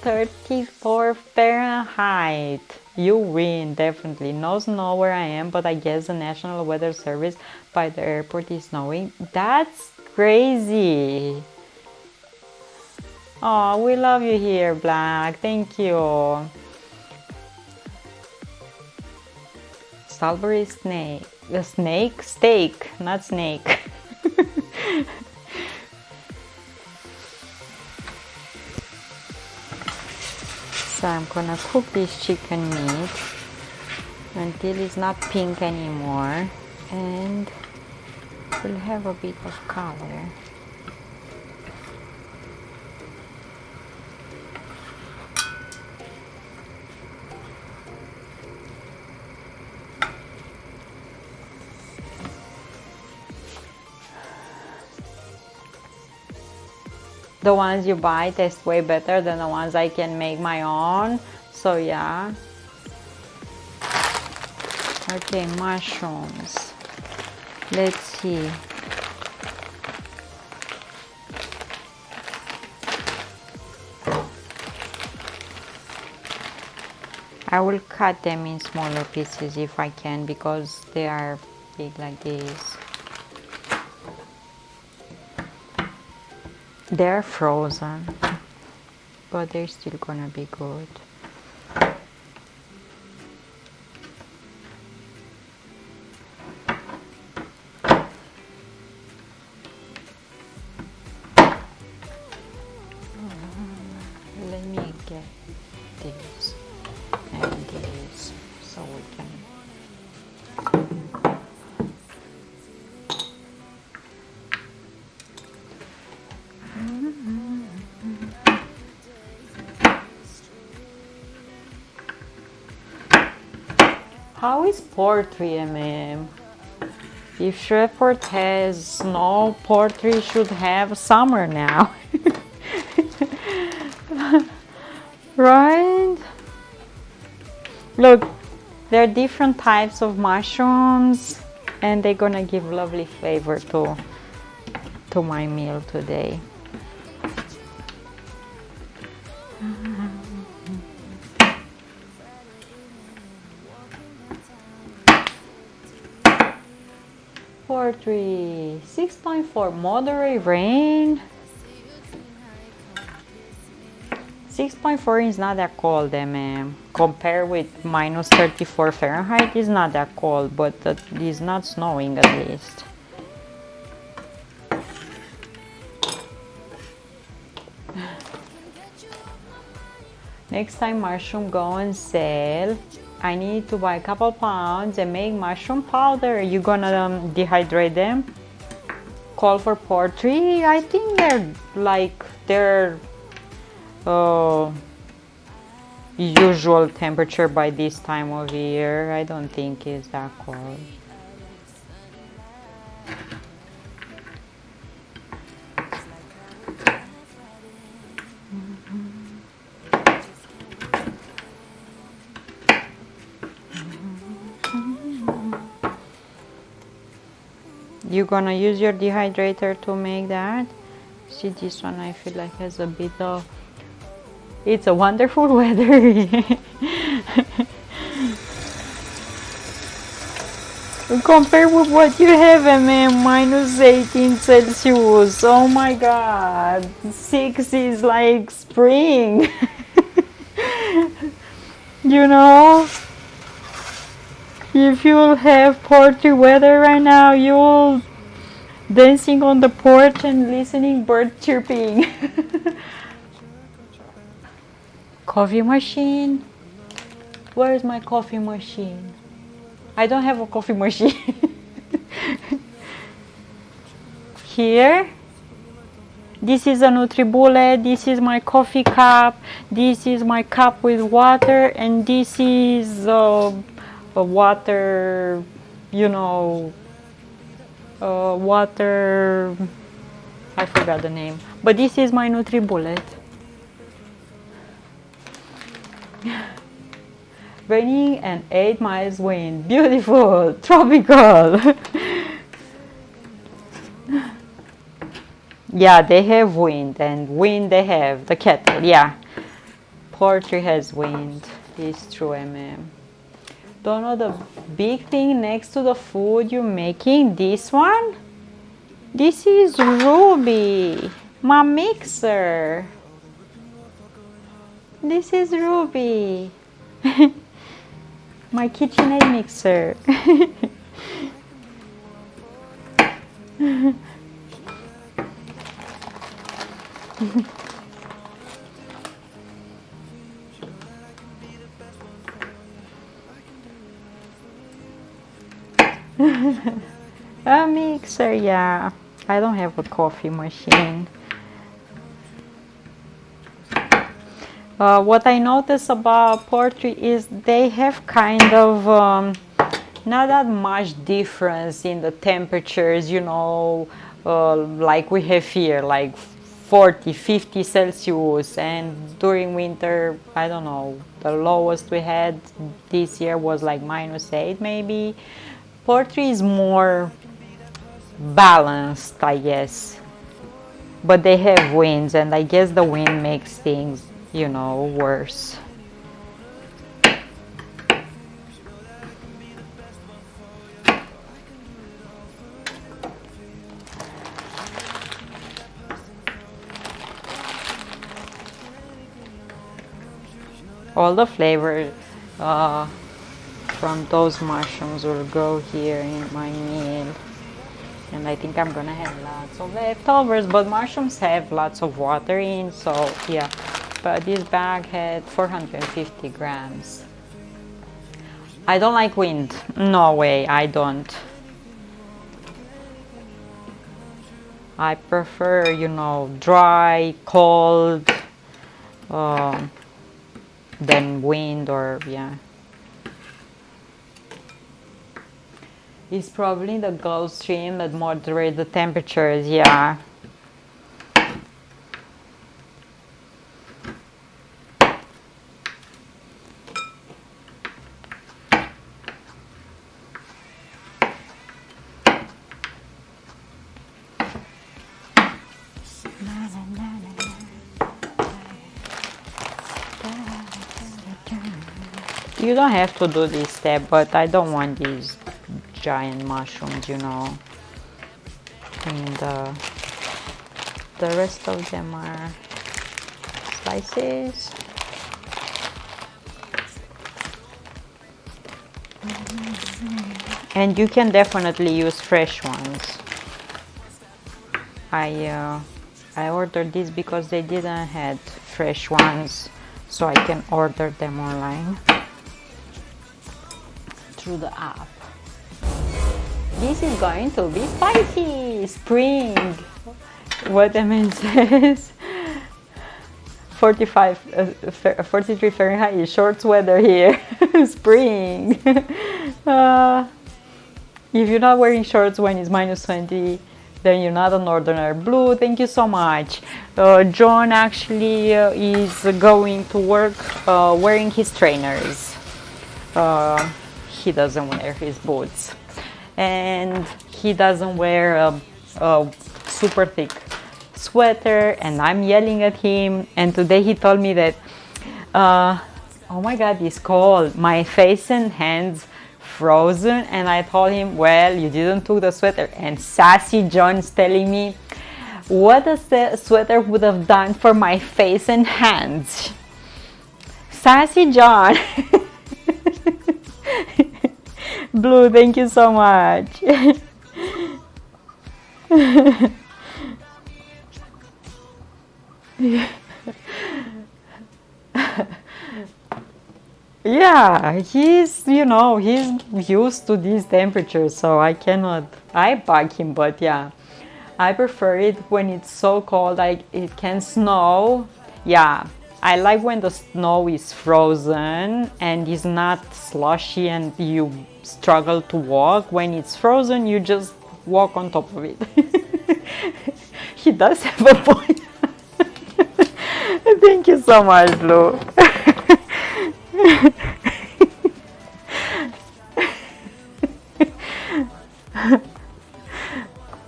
A: 34 Fahrenheit. You win, definitely. No snow where I am, but I guess the National Weather Service by the airport is snowing. That's crazy. Oh, we love you here, Black. Thank you. Salisbury snake. The snake? Steak, not snake. So I'm gonna cook this chicken meat until it's not pink anymore and will have a bit of color. The ones you buy taste way better than the ones I can make my own. So yeah. Okay, mushrooms. Let's see. I will cut them in smaller pieces if I can, because they are big like this. They're frozen, but they're still gonna be good. Let me get this and this so we can. How is poultry, MM? If Shreveport has snow, poultry should have summer now. Right? Look, there are different types of mushrooms, and they're gonna give lovely flavor to my meal today. Poultry 6.4 moderate rain. 6.4 is not that cold, compared with minus 34 Fahrenheit. It's not that cold, but it's not snowing at least. Next time mushroom go on sale, I need to buy a couple pounds and make mushroom powder. You gonna dehydrate them? Call for poultry. I think they're like their usual temperature by this time of year. I don't think it's that cold. You're gonna use your dehydrator to make that. See, this one I feel like has a bit of, it's a wonderful weather. Compared with what you have, minus 18 Celsius. Oh my God, 6 is like spring. You know? If you'll have poultry weather right now, you'll dancing on the porch and listening bird chirping. Coffee machine. Where's my coffee machine? I don't have a coffee machine. Here. This is a NutriBullet. This is my coffee cup. This is my cup with water, and this is a water, you know, water, I forgot the name, but this is my NutriBullet. Raining and 8 miles wind, beautiful, tropical. Yeah, they have wind, and wind they have, the kettle, yeah. Poultry has wind, it's true, Don't know the big thing next to the food you're making, this one? This is Ruby, my mixer. This is Ruby, my KitchenAid mixer. A mixer, yeah. I don't have a coffee machine. What I notice about poultry is they have kind of not that much difference in the temperatures, you know, like we have here, like 40, 50 Celsius, and during winter, I don't know, the lowest we had this year was like minus 8 maybe. Poultry is more balanced, I guess, but they have winds, and I guess the wind makes things, you know, worse. all the flavor from those mushrooms will go here in my meal. And I think I'm gonna have lots of leftovers, but mushrooms have lots of water in, so yeah. But this bag had 450 grams. I don't like wind. No way, I don't. I prefer, you know, dry, cold, than wind, or yeah. It's probably the Gulf Stream that moderate the temperatures, yeah. You don't have to do this step, but I don't want these giant mushrooms, you know. And the rest of them are slices. And you can definitely use fresh ones. I ordered these because they didn't have fresh ones, so I can order them online through the app. This is going to be spicy. Spring. What the man says. 43 Fahrenheit is shorts weather here. Spring. If you're not wearing shorts when it's -20, then you're not a northerner. Blue, thank you so much. John actually is going to work wearing his trainers. He doesn't wear his boots. And he doesn't wear a super thick sweater, and I'm yelling at him. And today he told me that, oh my God, it's cold. My face and hands frozen. And I told him, well, you didn't took the sweater. And sassy John's telling me, what the sweater would have done for my face and hands. Sassy John. Blue, thank you so much. Yeah, he's, you know, he's used to these temperatures, so I bug him, but yeah, I prefer it when it's so cold, like it can snow. Yeah, I like when the snow is frozen and is not slushy and you struggle to walk. When it's frozen, you just walk on top of it. He does have a point. Thank you so much, Blue.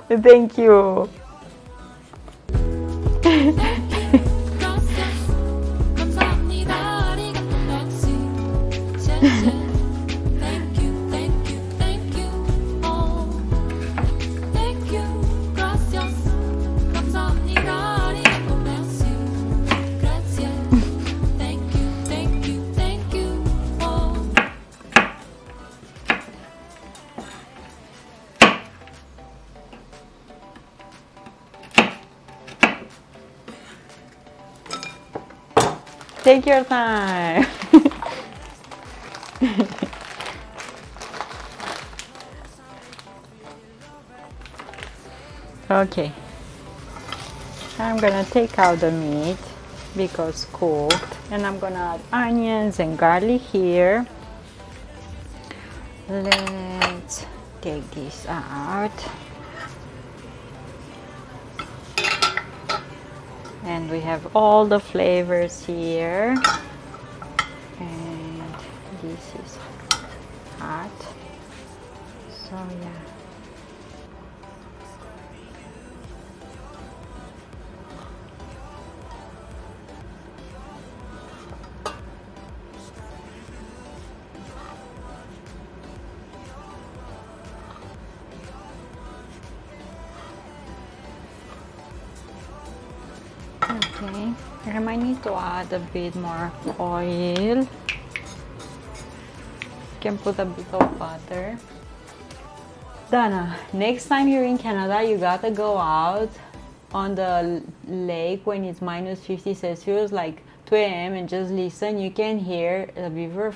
A: Thank you. Take your time. Okay, I'm gonna take out the meat because cooked, and I'm gonna add onions and garlic here. Let's take this out. And we have all the flavors here, and this is hot, so yeah. Okay, I might need to add a bit more oil. Can put a bit of butter. Dana, next time you're in Canada, you gotta go out on the lake when it's minus 50 Celsius, like 2 a.m. and just listen. You can hear the river.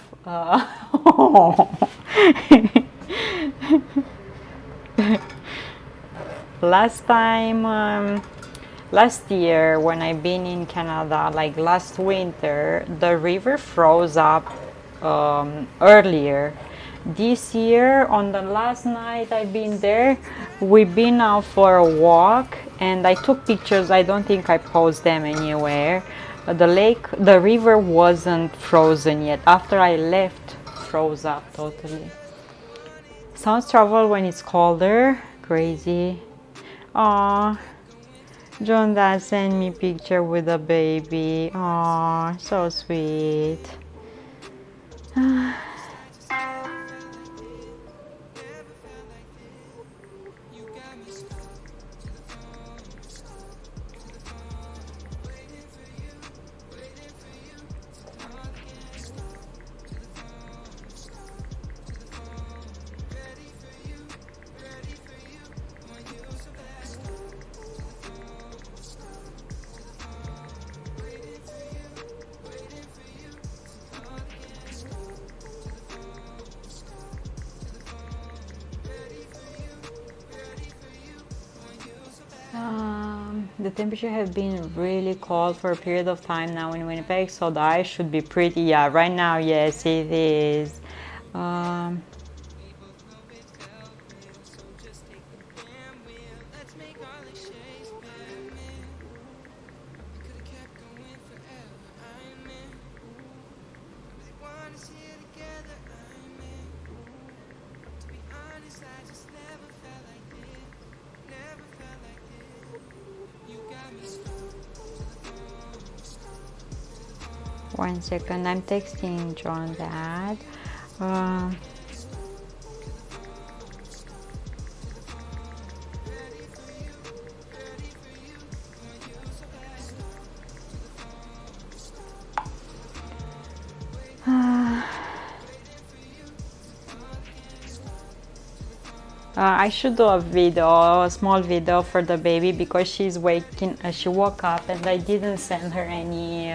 A: Last year when I've been in Canada, like last winter, the river froze up earlier. This year, on the last night I've been there, we've been out for a walk and I took pictures. I don't think I posted them anywhere. The river wasn't frozen yet. After I left, froze up totally. Sounds travel when it's colder. Crazy. Aww. John Dad sent me picture with a baby. Aww, so sweet. The temperature has been really cold for a period of time now in Winnipeg, so the ice should be pretty. Yeah, right now, yes, it is. One second, I'm texting John that. I should do a small video for the baby because she's waking. She woke up and I didn't send her any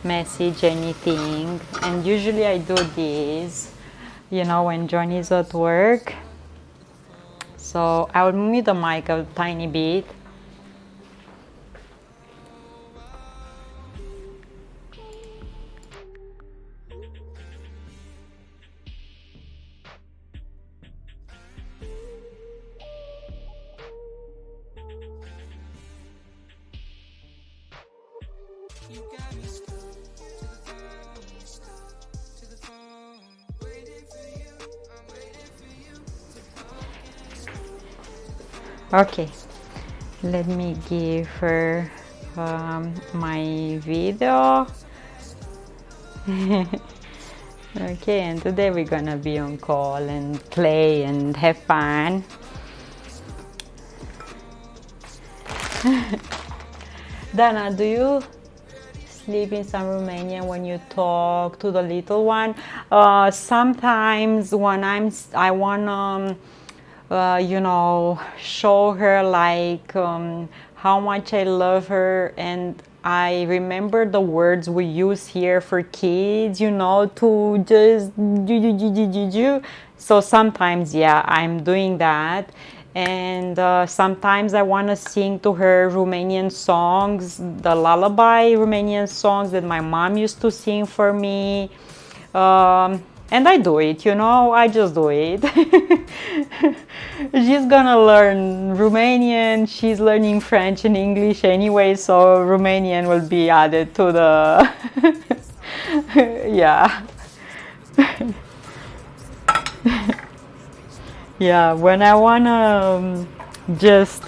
A: message, anything. And usually I do this, you know, when John is at work. So I will mute the mic a tiny bit. Okay, let me give her my video. Okay, and today we're gonna be on call and play and have fun. Dana, do you sleep in some Romanian when you talk to the little one? Sometimes when I wanna you know, show her like how much I love her, and I remember the words we use here for kids, you know, to just do. So sometimes, yeah, I'm doing that. And sometimes I want to sing to her Romanian songs, the lullaby Romanian songs that my mom used to sing for me. And I do it, you know, I just do it. She's gonna learn Romanian, she's learning French and English anyway, so Romanian will be added to the... yeah. Yeah, when I wanna just,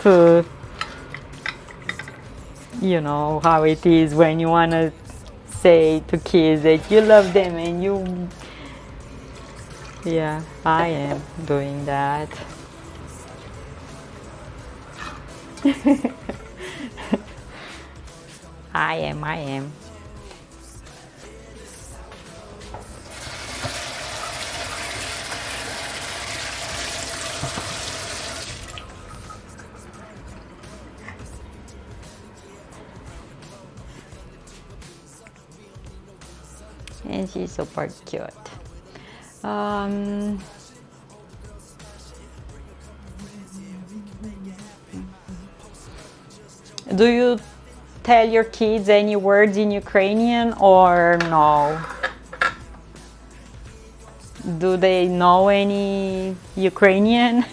A: you know, how it is when you wanna say to kids that you love them and you... Yeah, I am doing that. I am. And she's super cute. Do you tell your kids any words in Ukrainian or no? Do they know any Ukrainian?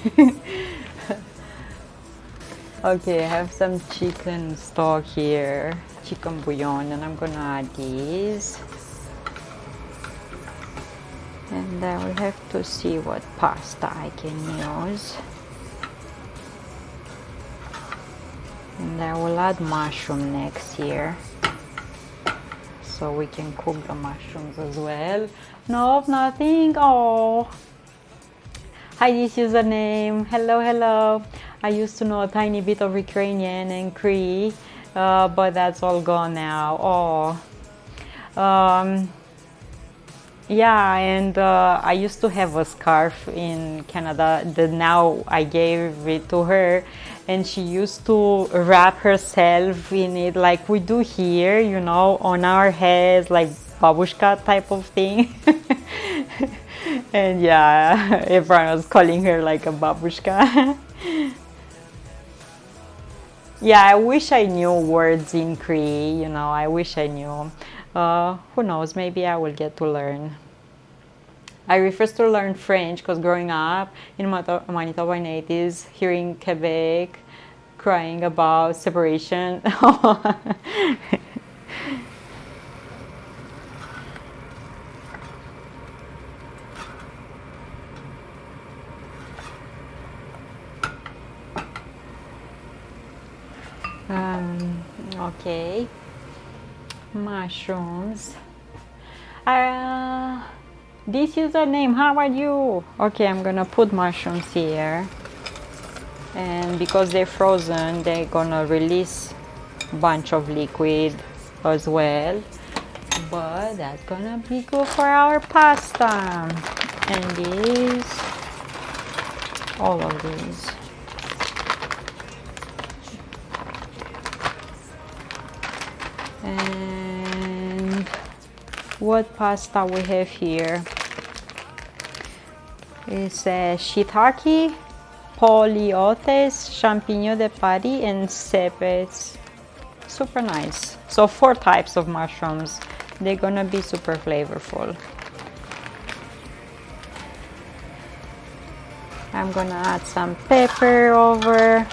A: Okay, I have some chicken stock here, chicken bouillon, and I'm gonna add these. And I will have to see what pasta I can use. And I will add mushroom next here, so we can cook the mushrooms as well. Nope, nothing. Oh, hi, this username. Hello, hello. I used to know a tiny bit of Ukrainian and Cree, but that's all gone now. Oh. Yeah, and I used to have a scarf in Canada that now I gave it to her, and she used to wrap herself in it like we do here, you know, on our heads, like babushka type of thing. And yeah, everyone was calling her like a babushka. Yeah, I wish I knew words in Cree, you know, I wish I knew. Who knows, maybe I will get to learn. I refuse to learn French because growing up in Manitoba in the 80s, hearing Quebec crying about separation. Okay, mushrooms. This username, how are you? Okay, I'm gonna put mushrooms here, and because they're frozen, they're gonna release a bunch of liquid as well, but that's gonna be good for our pasta. And these, all of these. And what pasta we have here? It's shiitake, poliotes, champignon de Paris, and cepes. Super nice. So 4 types of mushrooms. They're gonna be super flavorful. I'm gonna add some pepper over.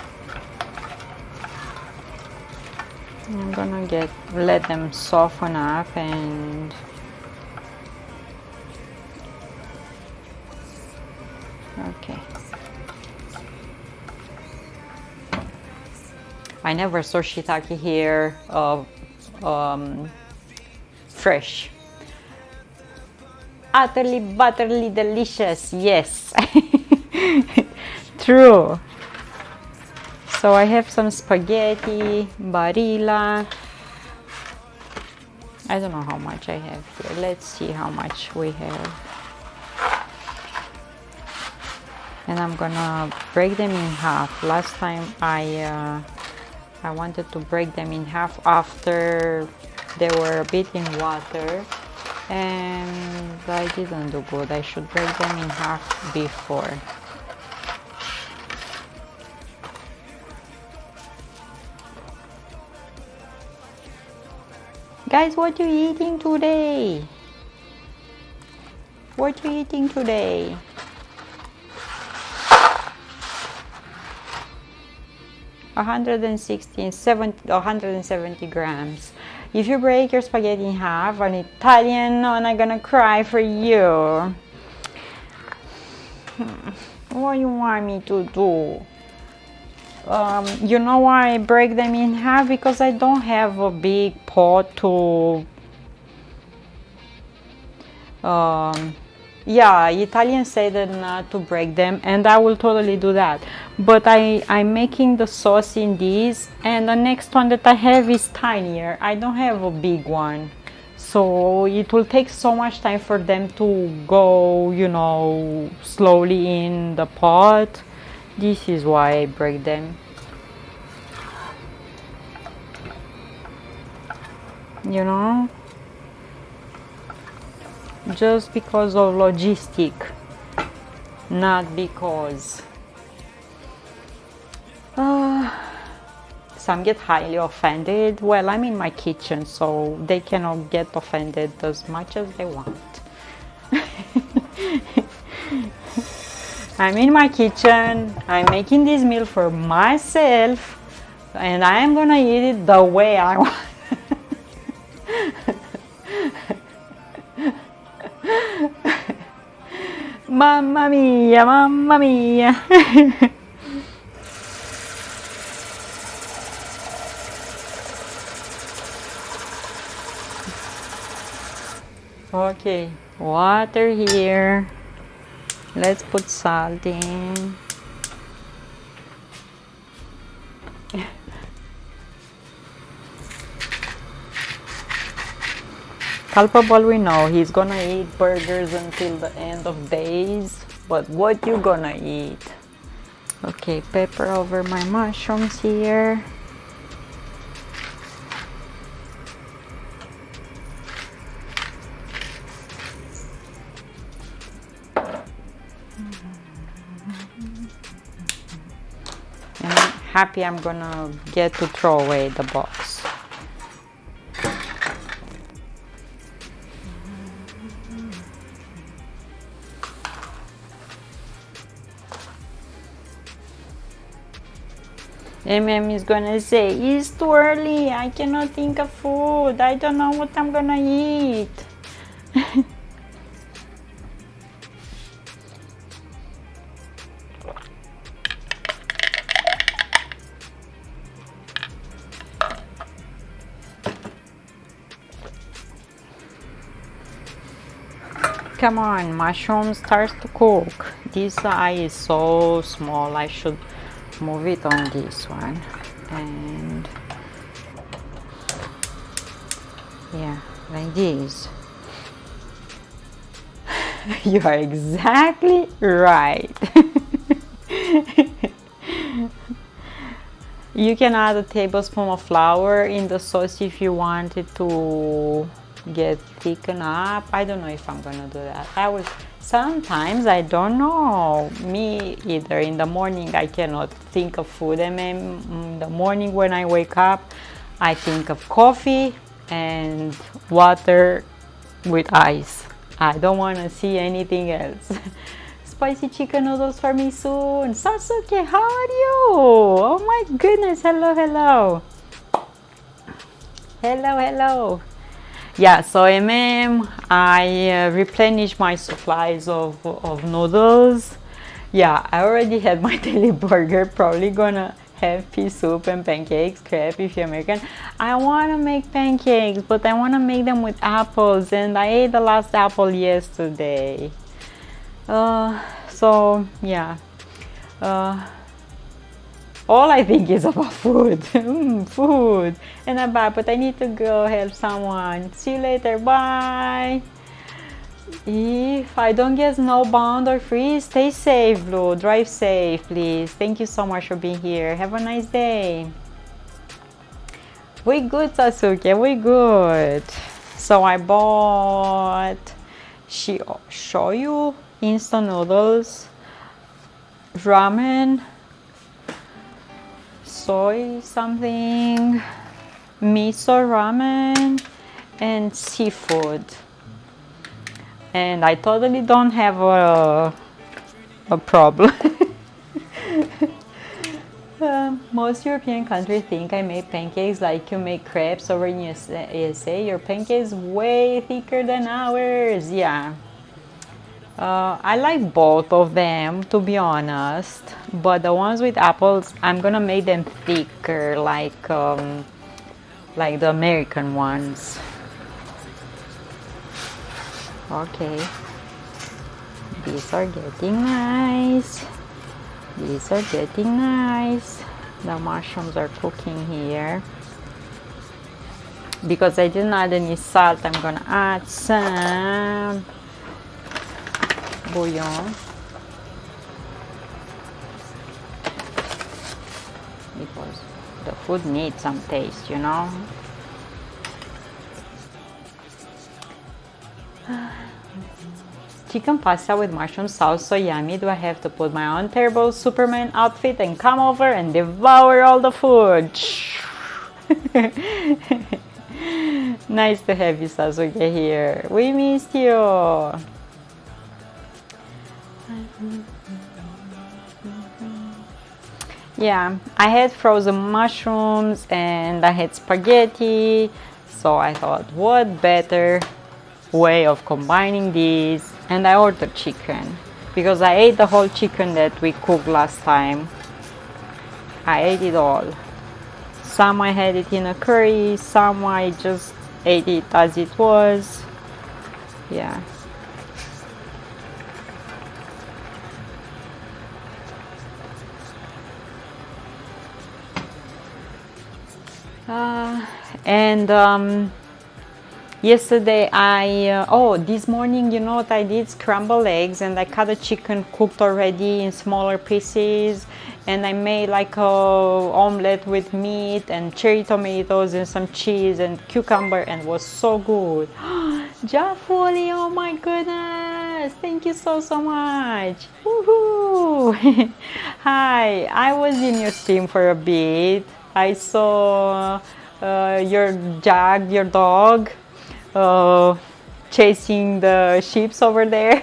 A: I'm gonna let them soften up, and okay. I never saw shiitake here fresh. Utterly butterly delicious, yes. True. So I have some spaghetti, barilla. I don't know how much I have here. Let's see how much we have. And I'm gonna break them in half. Last time I wanted to break them in half after they were a bit in water, and I didn't do good. I should break them in half before. Guys, what are you eating today? What are you eating today? $170 grams. If you break your spaghetti in half, an Italian nonna gonna cry for you. What do you want me to do? You know why I break them in half? Because I don't have a big pot to Yeah, Italians say that not to break them, and I will totally do that. But I'm making the sauce in this, and the next one that I have is tinier. I don't have a big one. So it will take so much time for them to go, you know, slowly in the pot. This is why I break them. You know? Just because of logistic, not because some get highly offended. Well, I'm in my kitchen, so they cannot get offended as much as they want. I'm in my kitchen, I'm making this meal for myself, and I'm gonna eat it the way I want. Mamma mia, mamma mia. Okay, water here. Let's put salt in. Culpable, we know he's gonna eat burgers until the end of days, but what you gonna eat? Okay, pepper over my mushrooms here. And I'm happy I'm gonna get to throw away the box. Is gonna say, it's too early, I cannot think of food, I don't know what I'm gonna eat. Come on, mushroom starts to cook. This eye is so small, I should move it on this one. And yeah, like this. You are exactly right. You can add a tablespoon of flour in the sauce if you want it to get thickened up. I don't know if I'm gonna do that. Sometimes I don't know. Me either. In the morning I cannot think of food. And in the morning when I wake up, I think of coffee and water with ice. I don't want to see anything else. Spicy chicken noodles for me soon. Sasuke, how are you? Oh my goodness. Hello, hello. Hello, hello. Yeah, so I replenished my supplies of noodles. Yeah, I already had my daily burger. Probably gonna have pea soup and pancakes, crepe if you're American. I want to make pancakes, but I want to make them with apples, and I ate the last apple yesterday. So yeah. All I think is about food. Food. And I'm back, but I need to go help someone. See you later. Bye. If I don't get snowbound or freeze, stay safe, Blue. Drive safe, please. Thank you so much for being here. Have a nice day. We good, Sasuke. We good. So I bought shoyu, instant noodles, ramen, soy something, miso ramen, and seafood. And I totally don't have a problem. Most European countries think I make pancakes like you make crepes over in USA. Your pancakes way thicker than ours. Yeah. I like both of them, to be honest, but the ones with apples, I'm gonna make them thicker, like the American ones. Okay. These are getting nice. These are getting nice. The mushrooms are cooking here. Because I didn't add any salt, I'm gonna add some bouillon. Because the food needs some taste, you know. Chicken pasta with mushroom sauce, so yummy. Do I have to put my own terrible Superman outfit and come over and devour all the food? Nice to have you, Sasuke, here. We missed you. Yeah, I had frozen mushrooms and I had spaghetti, so I thought, what better way of combining these? And I ordered chicken because I ate the whole chicken that we cooked last time. I ate it all. Some I had it in a curry, some I just ate it as it was. Yeah. Yesterday this morning, you know what I did? Scrambled eggs, and I cut the chicken cooked already in smaller pieces, and I made like a omelette with meat and cherry tomatoes and some cheese and cucumber, and it was so good. Jafuli, oh my goodness, thank you so much. Woohoo! Hi, I was in your stream for a bit. I saw your dog, chasing the sheep over there.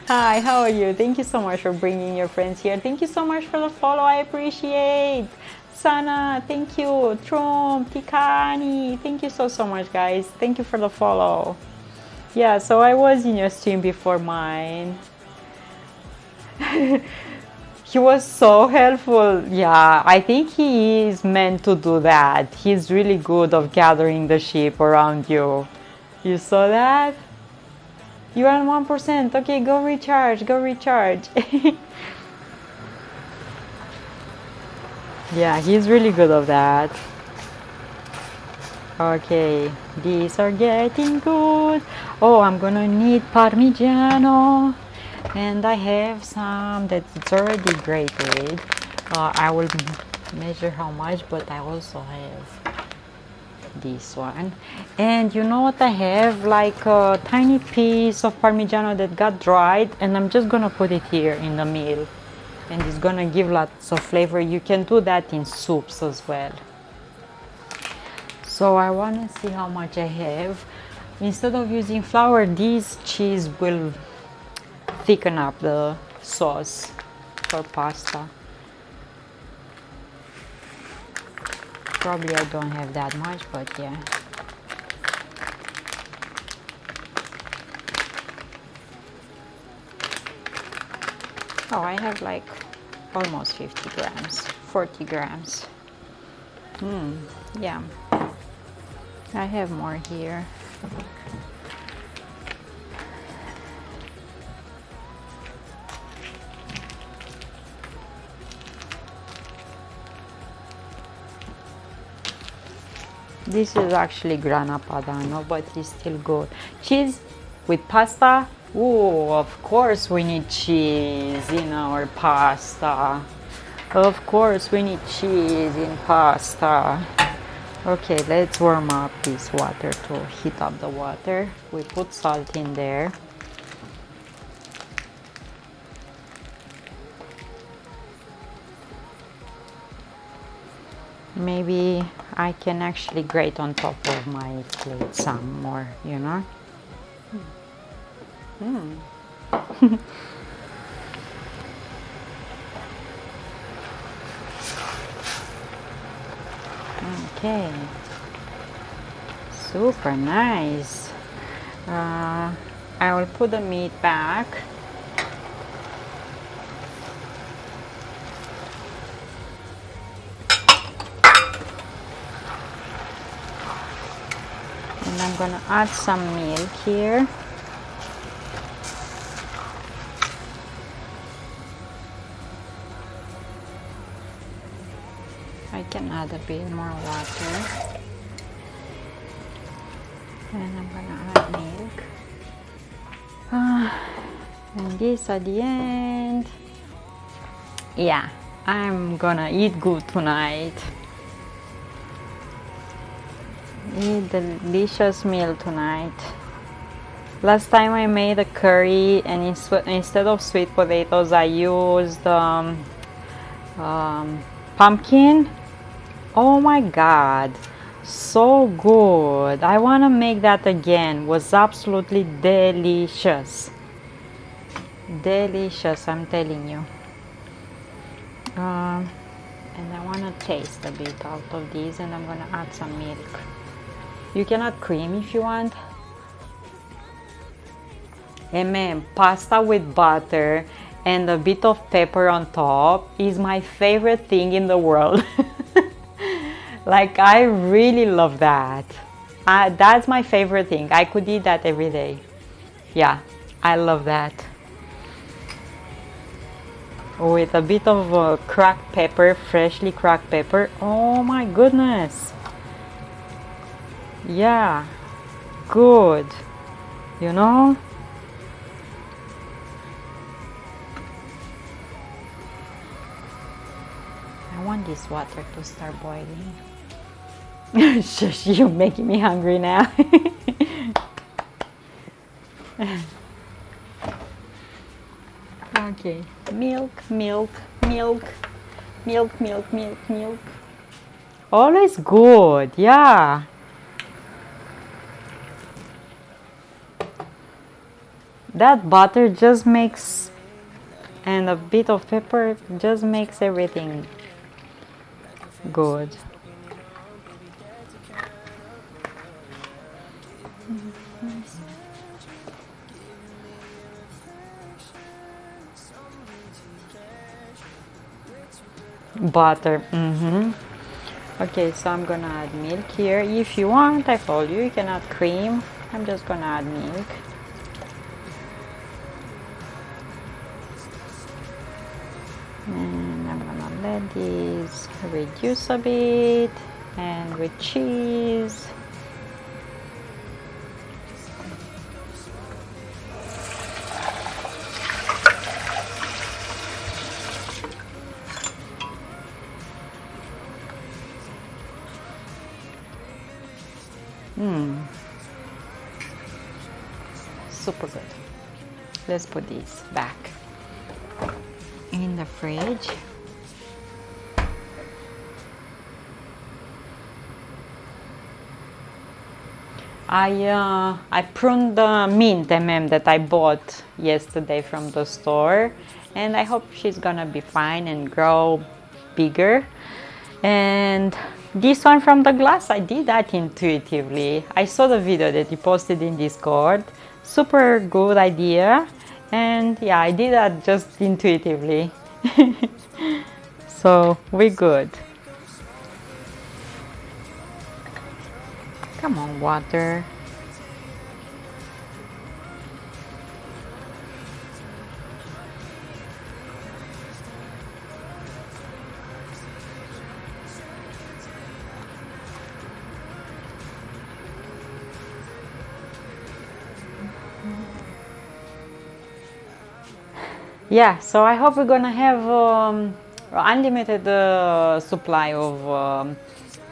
A: Hi, how are you? Thank you so much for bringing your friends here. Thank you so much for the follow. I appreciate. Sana, thank you. Trump, Tikani, thank you so much, guys. Thank you for the follow. Yeah, so I was in your stream before mine. He was so helpful. Yeah, I think he is meant to do that. He's really good of gathering the sheep around you. You saw that? You're on 1%. Okay, go recharge. Go recharge. Yeah, he's really good of that. Okay, these are getting good. Oh, I'm gonna need Parmigiano. And I have some that it's already grated. I will measure how much, but I also have this one. And you know what I have? Like a tiny piece of Parmigiano that got dried, and I'm just gonna put it here in the meal. And it's gonna give lots of flavor. You can do that in soups as well. So I wanna see how much I have. Instead of using flour, this cheese will thicken up the sauce for pasta. Probably I don't have that much, but yeah. Oh, I have like almost 50 grams, 40 grams. Yeah. I have more here. This is actually grana padano, but it's still good. Cheese with pasta? Oh, of course we need cheese in our pasta. Of course we need cheese in pasta. Okay, let's warm up this water to heat up the water. We put salt in there. Maybe I can actually grate on top of my plate some more, you know? Okay, super nice. I will put the meat back. And I'm gonna add some milk here. add a bit more water, and I'm gonna add milk, and this at the end. Yeah, I'm gonna eat good tonight. Eat delicious meal tonight. Last time I made a curry, and instead of sweet potatoes I used pumpkin. Oh my god, so good. I want to make that again. Was absolutely delicious. Delicious, I'm telling you. And I want to taste a bit out of this, and I'm gonna add some milk. You can add cream if you want. And man, pasta with butter and a bit of pepper on top is my favorite thing in the world. Like, I really love that. That's my favorite thing. I could eat that every day. Yeah, I love that. With a bit of cracked pepper, freshly cracked pepper. Oh my goodness. Yeah, good. You know? I want this water to start boiling. Shush, you're making me hungry now. Okay, milk, milk, milk, milk, milk, milk, milk. Always good, yeah. That butter just makes, and a bit of pepper just makes everything good. Butter. Okay, so I'm gonna add milk here. If you want, I told you, you can add cream. I'm just gonna add milk. And I'm gonna let this reduce a bit, and with cheese. Super good. Let's put these back in the fridge. I pruned the mint that I bought yesterday from the store, and I hope she's gonna be fine and grow bigger. And this one from the glass, I did that intuitively. I saw the video that you posted in Discord. Super good idea, and yeah, I did that just intuitively. So we're good. Come on, water. Yeah, so I hope we're gonna have unlimited supply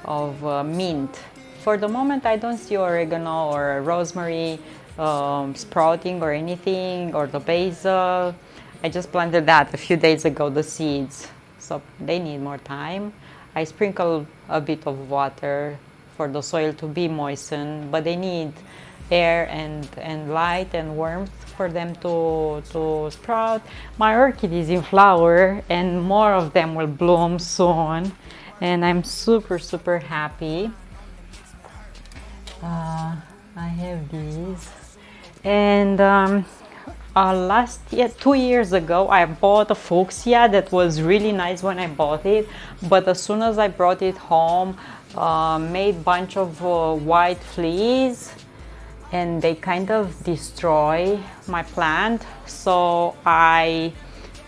A: of mint. For the moment, I don't see oregano or rosemary sprouting or anything, or the basil. I just planted that a few days ago, the seeds, so they need more time. I sprinkle a bit of water for the soil to be moistened, but they need air and light and warmth for them to sprout. My orchid is in flower, and more of them will bloom soon, and I'm super happy. I have these, and last year, 2 years ago, I bought a fuchsia that was really nice when I bought it, but as soon as I brought it home, made bunch of white fleas, and they kind of destroy my plant. So I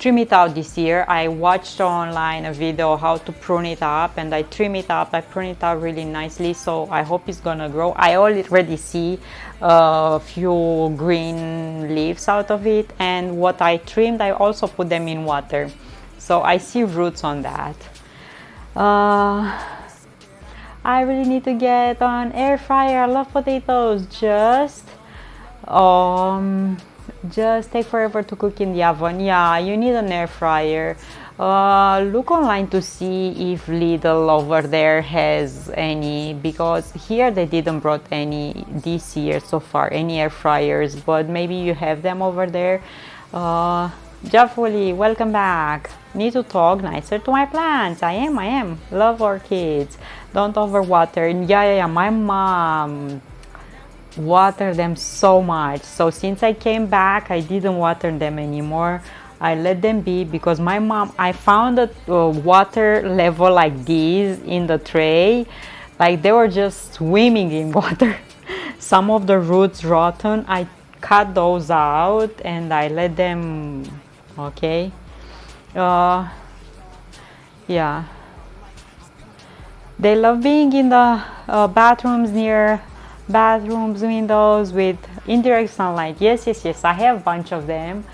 A: trim it out this year. I watched online a video how to prune it up, and I trim it up, I prune it out really nicely, so I hope it's gonna grow. I already see a few green leaves out of it, and what I trimmed, I also put them in water, so I see roots on that. I really need to get an air fryer. I love potatoes. Just take forever to cook in the oven. Yeah, you need an air fryer. Look online to see if Lidl over there has any, because here they didn't brought any this year so far, any air fryers, but maybe you have them over there. Jeffrey, welcome back. Need to talk nicer to my plants. I am. Love orchids. Don't overwater. Yeah. My mom water them so much, so since I came back I didn't water them anymore. I let them be, because my mom, I found a water level like this in the tray, like they were just swimming in water. Some of the roots rotten, I cut those out and I let them, okay. Yeah, they love being in the bathrooms, near bathrooms windows with indirect sunlight. Yes, I have a bunch of them.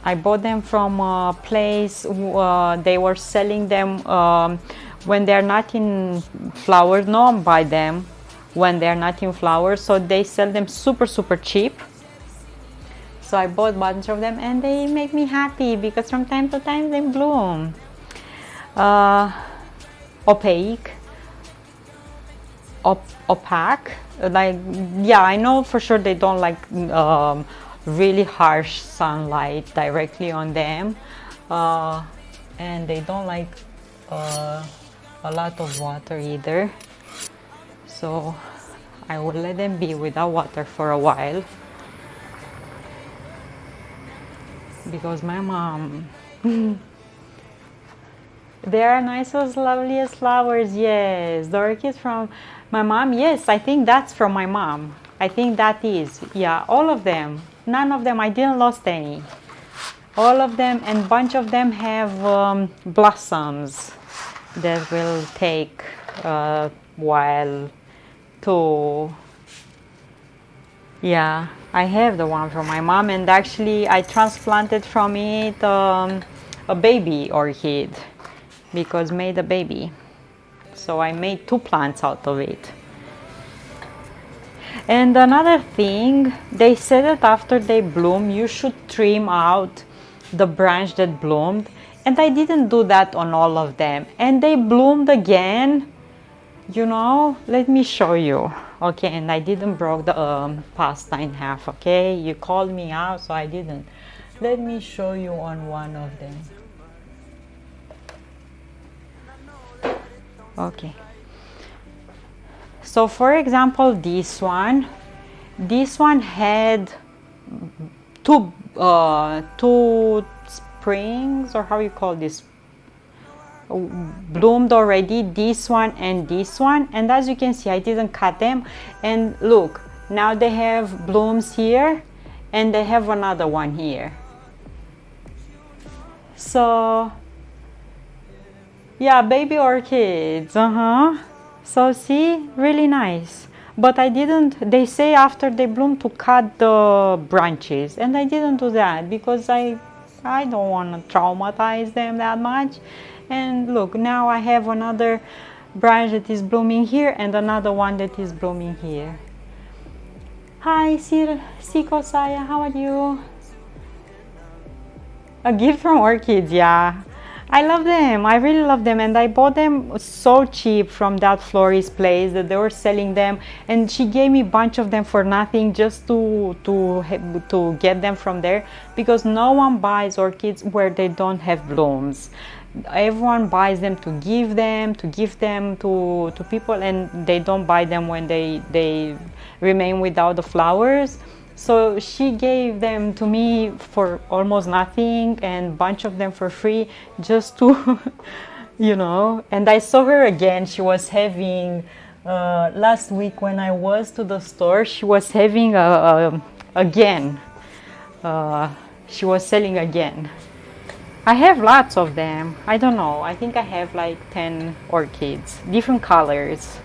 A: I bought them from a place, they were selling them when they're not in flowers. No one buy them when they're not in flowers, so they sell them super cheap. So I bought a bunch of them and they make me happy, because from time to time they bloom. Opaque, like, yeah, I know for sure they don't like really harsh sunlight directly on them, and they don't like a lot of water either, so I will let them be without water for a while, because my mom they are nicest, loveliest flowers. Yes, the orchids from my mom. Yes, I think that's from my mom. I think that is, yeah, all of them. None of them, I didn't lost any. All of them, and bunch of them have blossoms that will take a while to, yeah. I have the one from my mom, and actually I transplanted from it a baby orchid, because made a baby, so I made 2 plants out of it. And another thing, they said that after they bloom you should trim out the branch that bloomed, and I didn't do that on all of them, and they bloomed again, you know. Let me show you. Okay, and I didn't broke the pasta in half. Okay, you called me out, so I didn't. Let me show you on one of them. Okay, so for example, this one had two springs, or how you call this, bloomed already, this one and this one, and as you can see I didn't cut them, and look, now they have blooms here and they have another one here. So yeah, baby orchids. So see, really nice. But I didn't, they say after they bloom to cut the branches, and I didn't do that because I don't want to traumatize them that much. And look, now I have another branch that is blooming here and another one that is blooming here. Hi Siko Saya, how are you? A gift from orchids, yeah. I love them, I really love them, and I bought them so cheap from that florist place that they were selling them, and she gave me a bunch of them for nothing, just to get them from there, because no one buys orchids where they don't have blooms. Everyone buys them to give them to people, and they don't buy them when they remain without the flowers. So she gave them to me for almost nothing, and a bunch of them for free, just to you know. And I saw her again, she was having last week when I was to the store, she was having again, she was selling again. I have lots of them. I don't know. I think I have like 10 orchids, different colors.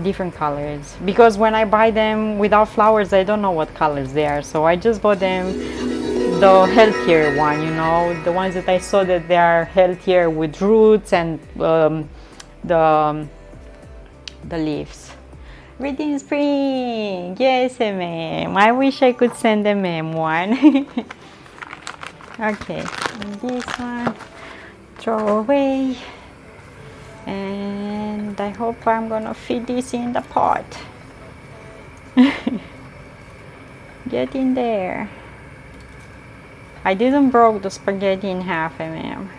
A: Different colors. Because when I buy them without flowers, I don't know what colors they are. So I just bought them the healthier one, you know, the ones that I saw that they are healthier with roots and the leaves. Reading spring. Yes, MM. I wish I could send MM one. Okay, and this one throw away, and I hope I'm gonna fit this in the pot. Get in there. I didn't broke the spaghetti in half, MM.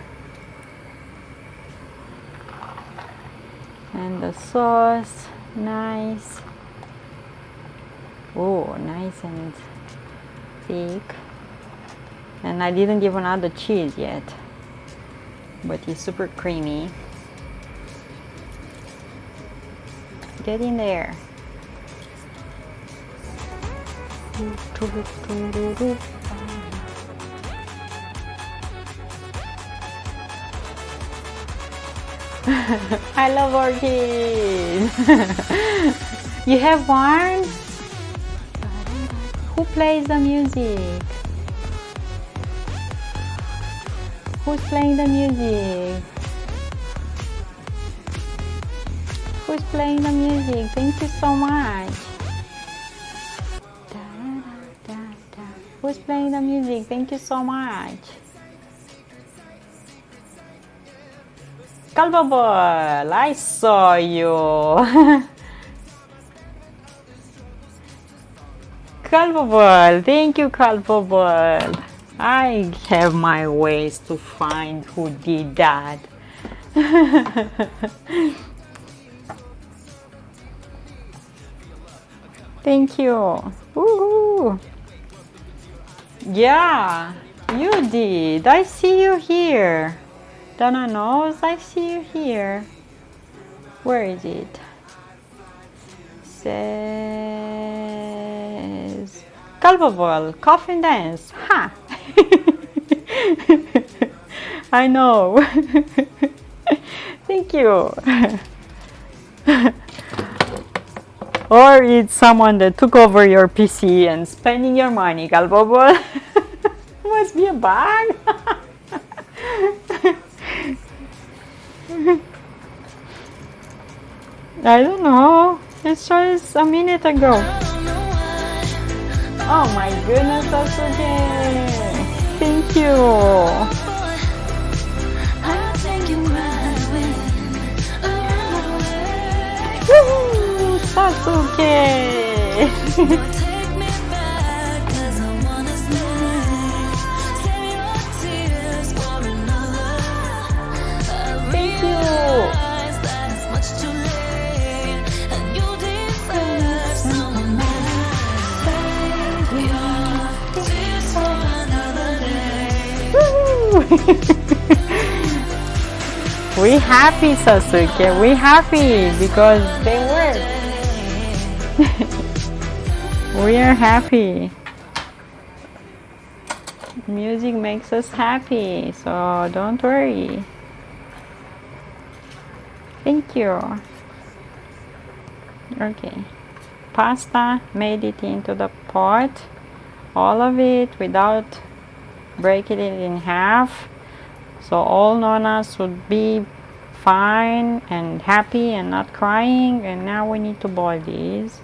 A: And the sauce, nice. Oh, nice and thick. And I didn't even add the cheese yet, but it's super creamy. Get in there. I love orchids. You have one? Who plays the music? Who's playing the music? Who's playing the music? Thank you so much. Who's playing the music? Thank you so much. Calvaball, I saw you. Calvaball, thank you, Calvaball. I have my ways to find who did that. Thank you. Woohoo. Yeah, you did. I see you here. Donna knows I see you here. Where is it? Says Calvaball, coffin dance. Ha! I know. Thank you. Or it's someone that took over your PC and spending your money, Calvaball. Must be a bug. I don't know. It's just a minute ago. Oh my goodness, that's okay. Thank you. Woohoo! That's okay. Thank you. We happy, Sasuke. We happy because they work. We are happy. Music makes us happy, so don't worry. Thank you. Okay. Pasta made it into the pot. All of it without breaking it in half. So all nonas would be fine and happy and not crying. And now we need to boil these.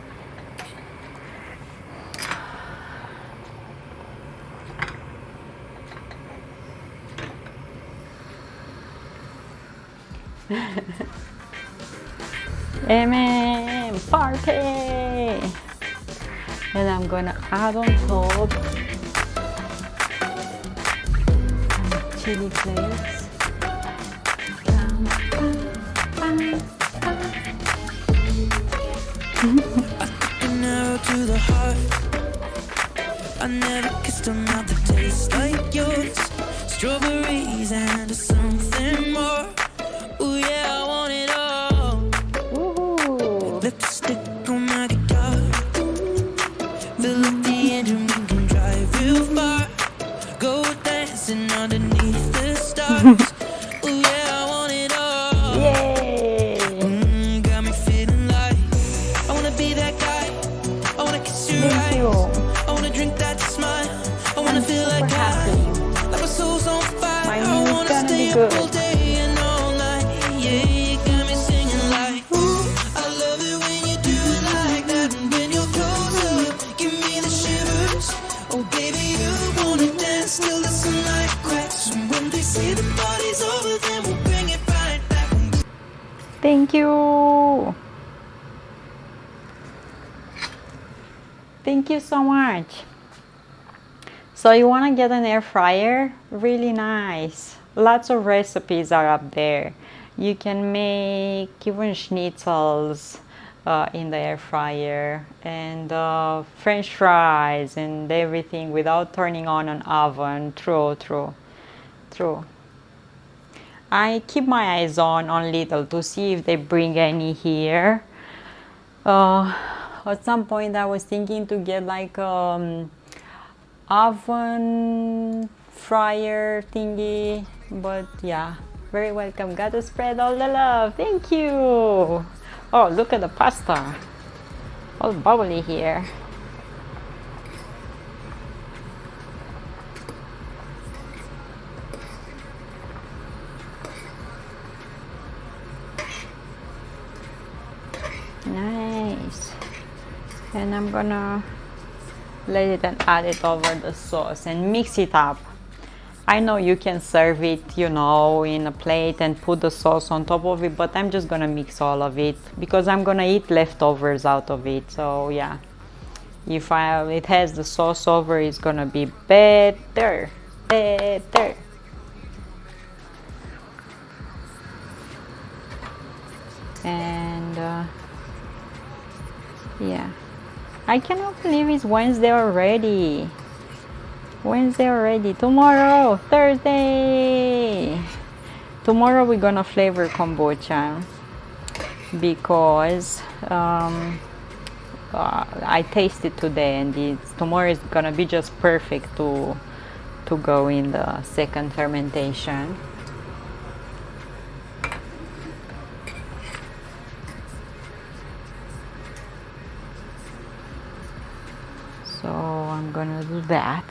A: Party! And I'm gonna add on top chili flakes.
B: An arrow to the heart. I never kissed a mouth that tastes like yours. Strawberries and something more. Ooh yeah, I want it all.
A: Woohoo!
B: Lipstick on my guitar. Fill up the engine, we can drive real far. Go dancing underneath Ooh, yeah, I want it all.
A: Yay!
B: Got me feeling like I wanna be that guy. I wanna kiss your
A: Thank you.
B: eyes. I wanna drink that smile. I wanna
A: I'm
B: feel
A: super
B: like
A: happy.
B: like my soul's on fire.
A: My
B: I
A: meal is
B: wanna
A: gonna be
B: stay up
A: good.
B: all day and all night. Yeah, you got me singing like, ooh, I love it when you do it like that. And when you're close up, give me the shivers. Oh, baby, you wanna dance till the sunlight cracks. And when they say the party's over, then we'll bring it right back.
A: Thank you. Thank you so much. So you want to get an air fryer? Really nice. Lots of recipes are up there. You can make even schnitzels in the air fryer, and French fries and everything without turning on an oven. True, true, true. I keep my eyes on Lidl to see if they bring any here. At some point I was thinking to get like oven fryer thingy, but yeah, very welcome. Gotta spread all the love. Thank you. Oh, look at the pasta, all bubbly here. Nice. And I'm gonna let it and add it over the sauce and mix it up. I know you can serve it, you know, in a plate and put the sauce on top of it, but I'm just gonna mix all of it because I'm gonna eat leftovers out of it. So yeah, if it has the sauce over, it's gonna be better. And yeah, I cannot believe it's Wednesday already. Wednesday already. Tomorrow, Thursday. Tomorrow we're gonna flavor kombucha because I tasted today, and tomorrow is gonna be just perfect to go in the second fermentation. So I'm gonna do that.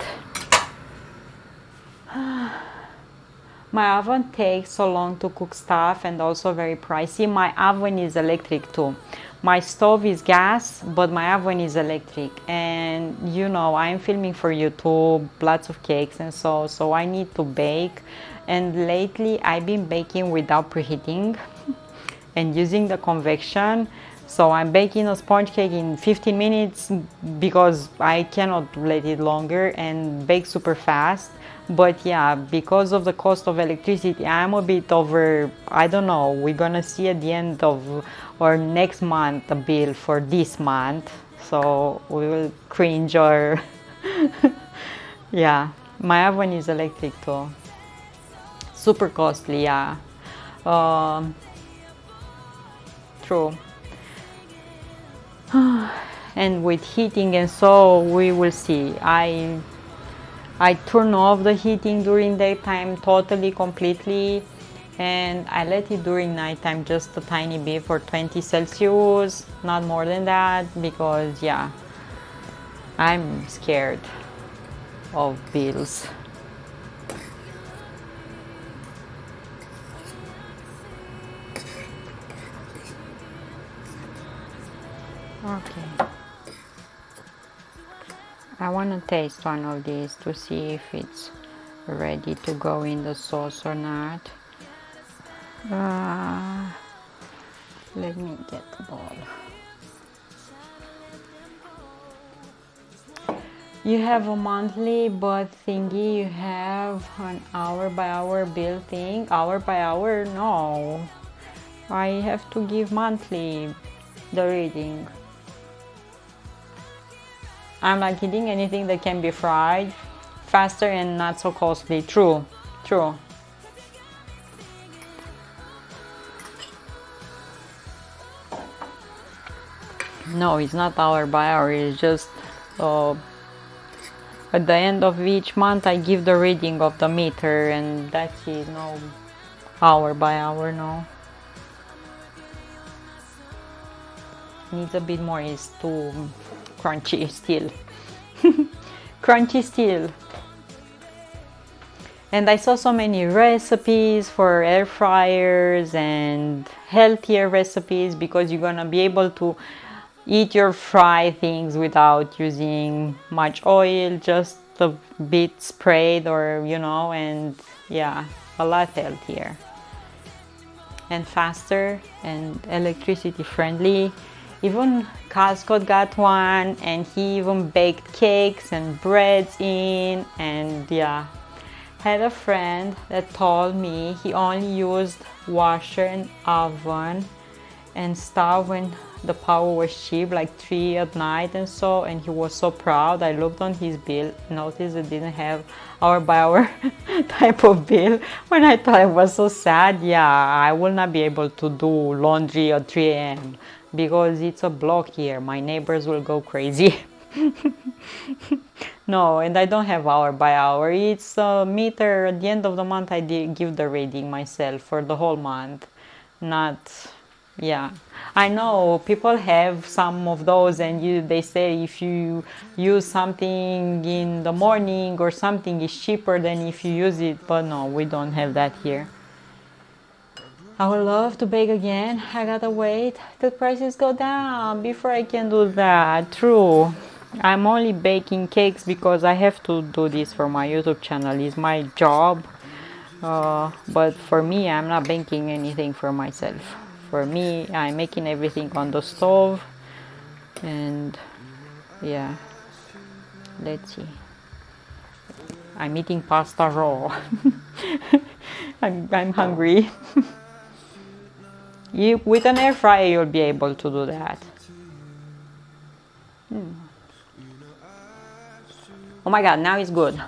A: My oven takes so long to cook stuff and also very pricey. My oven is electric too. My stove is gas, but my oven is electric. And you know, I'm filming for YouTube, lots of cakes and so I need to bake. And lately I've been baking without preheating and using the convection. So I'm baking a sponge cake in 15 minutes because I cannot let it longer and bake super fast. But yeah, because of the cost of electricity, I'm a bit over, I don't know, we're gonna see at the end of or next month a bill for this month. So we will cringe or yeah, my oven is electric too. Super costly, yeah. True. And with heating and so we will see. I turn off the heating during daytime totally, completely, and I let it during nighttime just a tiny bit for 20 Celsius, not more than that, because yeah, I'm scared of bills. Okay. I want to taste one of these to see if it's ready to go in the sauce or not. Let me get the bowl. You have a monthly, but thingy, you have an hour by hour bill thing. Hour by hour? No. I have to give monthly the reading. I'm not kidding. Anything that can be fried faster and not so costly. True, true. No, it's not hour by hour. It's just At the end of each month I give the reading of the meter, and that's it, no hour by hour, no. Needs a bit more, is too crunchy still. Crunchy still. And I saw so many recipes for air fryers and healthier recipes, because you're gonna be able to eat your fry things without using much oil, just a bit sprayed, or you know, and yeah, a lot healthier and faster and electricity friendly. Even Cascot got one, and he even baked cakes and breads in, and yeah. Had a friend that told me he only used washer and oven and stuff when the power was cheap, like 3 at night and so, and he was so proud. I looked on his bill, noticed it didn't have hour by hour type of bill. When I thought it was so sad, yeah, I will not be able to do laundry at 3 a.m. because it's a block here. My neighbors will go crazy. No, and I don't have hour by hour. It's a meter. At the end of the month I give the reading myself for the whole month. Not, yeah, I know people have some of those, and they say if you use something in the morning or something is cheaper than if you use it, but no, we don't have that here. I would love to bake again. I gotta wait till prices go down before I can do that. True. I'm only baking cakes because I have to do this for my YouTube channel. It's my job. But for me, I'm not baking anything for myself. For me, I'm making everything on the stove. And yeah, let's see. I'm eating pasta raw. I'm hungry. With an air fryer, you'll be able to do that. Oh my god, now it's good.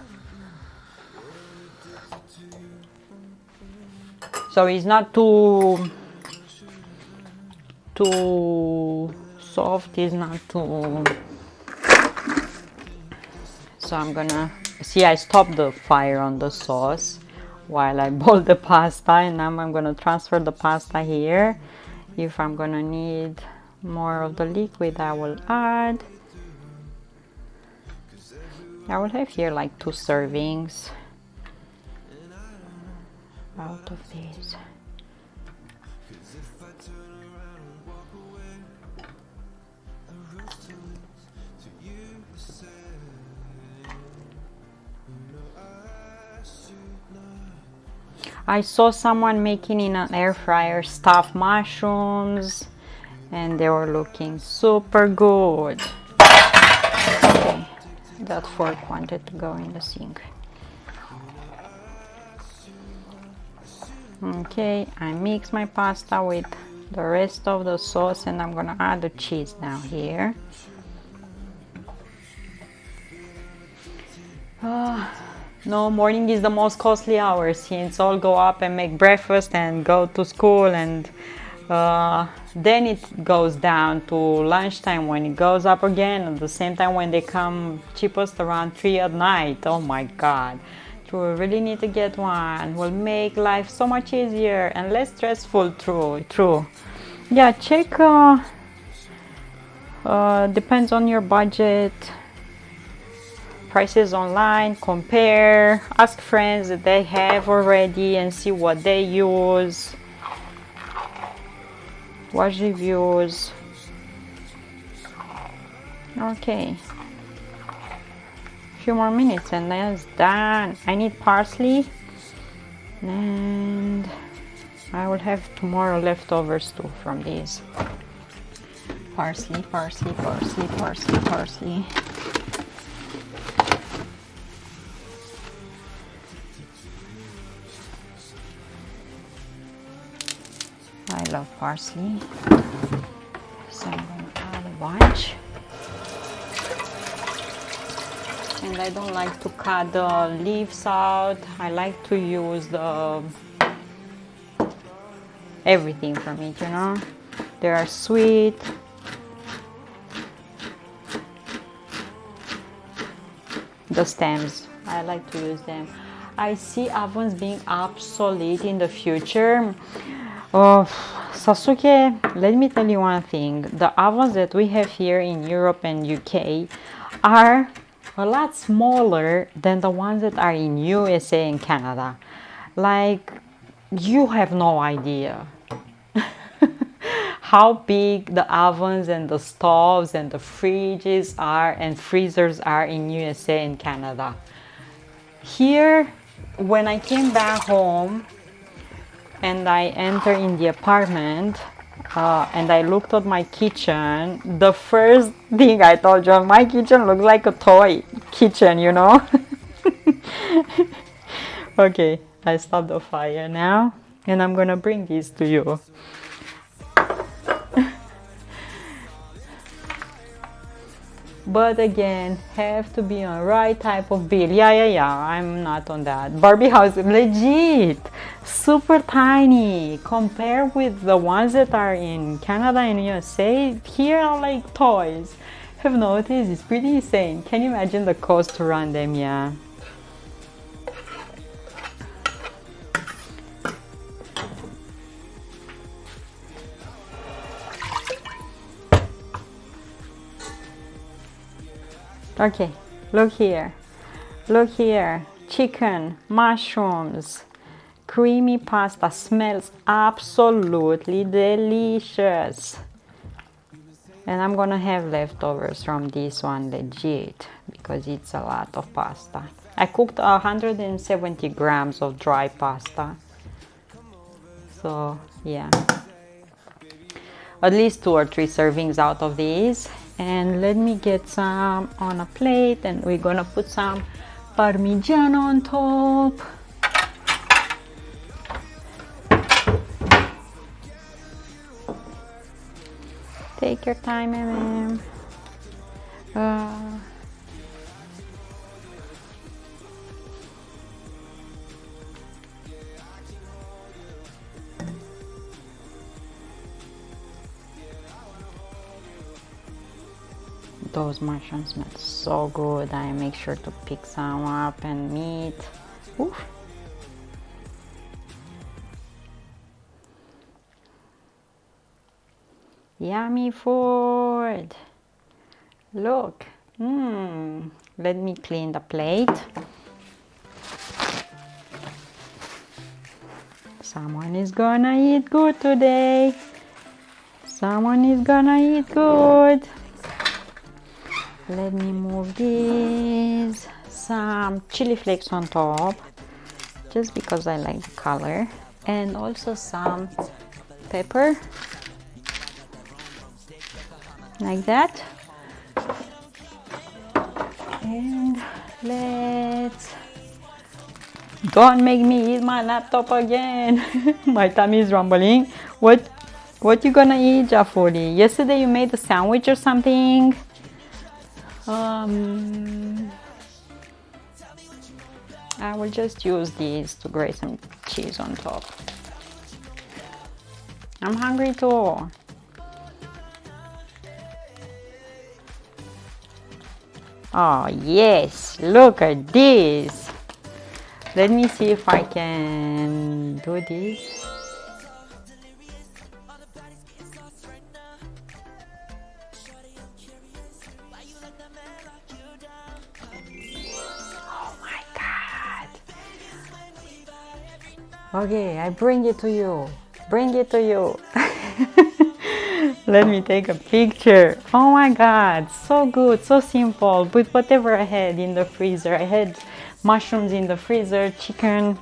A: So it's not too soft, it's not too... So I'm gonna... See, I stopped the fire on the sauce while I boiled the pasta, and now I'm gonna transfer the pasta here. If I'm gonna need more of the liquid, I will add. I will have here like 2 servings out of these. I saw someone making in an air fryer stuffed mushrooms, and they were looking super good. Okay. That fork wanted to go in the sink. Okay, I mix my pasta with the rest of the sauce, and I'm gonna add the cheese now here. No, morning is the most costly hour, since all go up and make breakfast and go to school, and then it goes down to lunchtime, when it goes up again at the same time when they come cheapest around 3 at night. Oh my god, we really need to get one. Will make life so much easier and less stressful. True. Yeah, check, depends on your budget, prices online, compare, ask friends that they have already and see what they use. Watch reviews. Okay, a few more minutes and then it's done. I need parsley, and I will have tomorrow leftovers too from these. Parsley. I love parsley, so I'm going to add a bunch. And I don't like to cut the leaves out. I like to use everything from it, you know. They are sweet. the stems. I like to use them. I see ovens being obsolete in the future. Oh, Sasuke, let me tell you one thing. The ovens that we have here in Europe and UK are a lot smaller than the ones that are in USA and Canada. Like, you have no idea how big the ovens and the stoves and the fridges are and freezers are in USA and Canada. Here, when I came back home and I entered in the apartment and I looked at my kitchen, the first thing I told you, my kitchen looks like a toy kitchen, you know? Okay, I stopped the fire now and I'm gonna bring this to you. But again, have to be on right type of bill. Yeah, I'm not on that. Barbie house, legit, super tiny. Compared with the ones that are in Canada and USA, here are like toys. Have noticed, it's pretty insane. Can you imagine the cost to run them? Yeah. Okay, look here, chicken, mushrooms, creamy pasta, smells absolutely delicious. And I'm gonna have leftovers from this one, legit, because it's a lot of pasta. I cooked 170 grams of dry pasta. So yeah, at least 2 or 3 servings out of these. And let me get some on a plate and we're gonna put some Parmigiano on top. Take your time, MM. Those mushrooms smell so good. I make sure to pick some up and meat. Oof. Yummy food. Look. Let me clean the plate. Someone is gonna eat good today. Someone is gonna eat good. Let me move these. Some chili flakes on top, just because I like the color. And also some pepper. Like that. And let's... Don't make me eat my laptop again. My tummy is rumbling. What you gonna eat, Jafuri? Yesterday you made a sandwich or something? I will just use these to grate some cheese on top. I'm hungry too. Oh yes, look at this. Let me see if I can do this. Okay, I bring it to you. Bring it to you. Let me take a picture. Oh my god, so good, so simple. With whatever I had in the freezer. I had mushrooms in the freezer, chicken,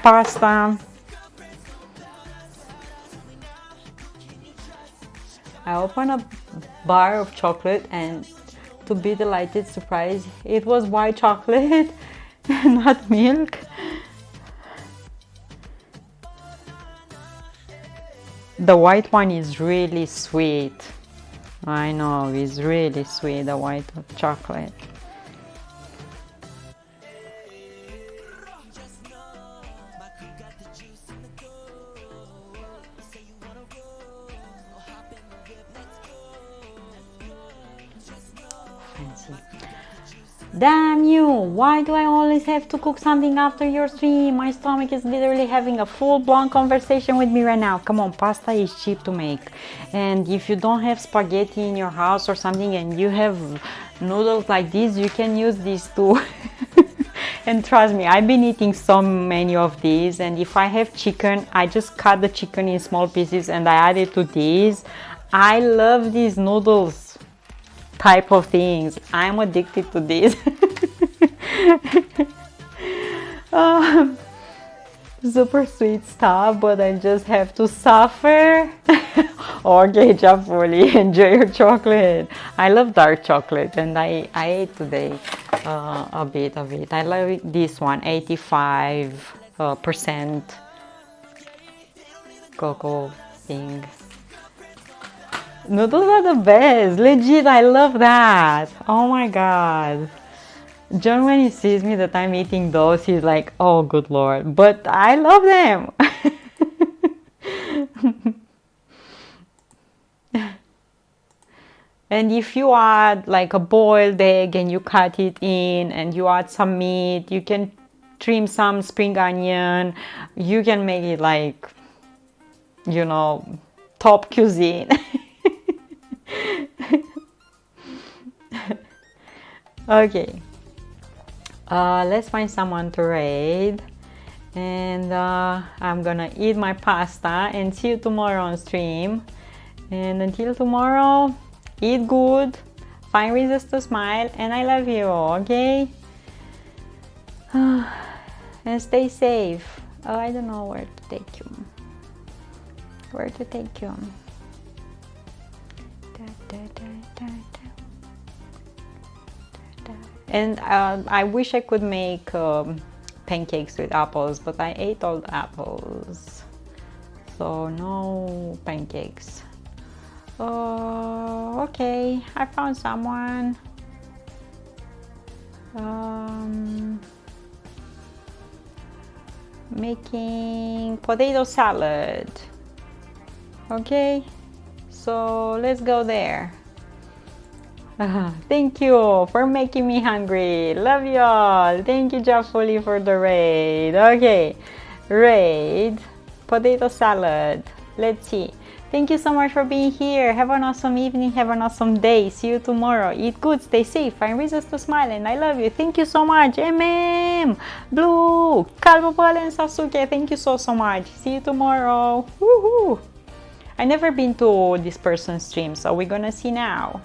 A: pasta. I opened a bar of chocolate and to be delighted, surprised, it was white chocolate, not milk. The white one is really sweet. I know, it's really sweet, the white chocolate. Fancy. Damn you! Why do I always have to cook something after your stream? My stomach is literally having a full-blown conversation with me right now. Come on, pasta is cheap to make. And if you don't have spaghetti in your house or something and you have noodles like this, you can use these too. And trust me, I've been eating so many of these, and if I have chicken, I just cut the chicken in small pieces and I add it to these. I love these noodles type of things. I'm addicted to this. Super sweet stuff, but I just have to suffer. Okay, Jafuli, enjoy your chocolate. I love dark chocolate, and I ate today a bit of it. I love this one, 85% cocoa thing. Noodles are the best, legit. I love that. Oh my god. John, when he sees me that I'm eating those, he's like, oh good lord, but I love them. And if you add like a boiled egg and you cut it in and you add some meat, you can trim some spring onion, you can make it like, you know, top cuisine. Okay, let's find someone to raid, and I'm gonna eat my pasta and see you tomorrow on stream. And until tomorrow, eat good, find reasons to smile, and I love you, okay? And stay safe. Oh, I don't know where to take you. Where to take you? And I wish I could make pancakes with apples, but I ate all the apples, so no pancakes. Oh, okay, I found someone. Making potato salad. Okay, so let's go there. Thank you for making me hungry. Love y'all. Thank you, Jafuli, for the raid. Okay, raid potato salad. Let's see. Thank you so much for being here. Have an awesome evening. Have an awesome day. See you tomorrow. Eat good. Stay safe. Find reasons to smile. And I love you. Thank you so much. Blue, Calvopal, and Sasuke. Thank you so much. See you tomorrow. Woohoo! I've never been to this person's stream, so we're gonna see now.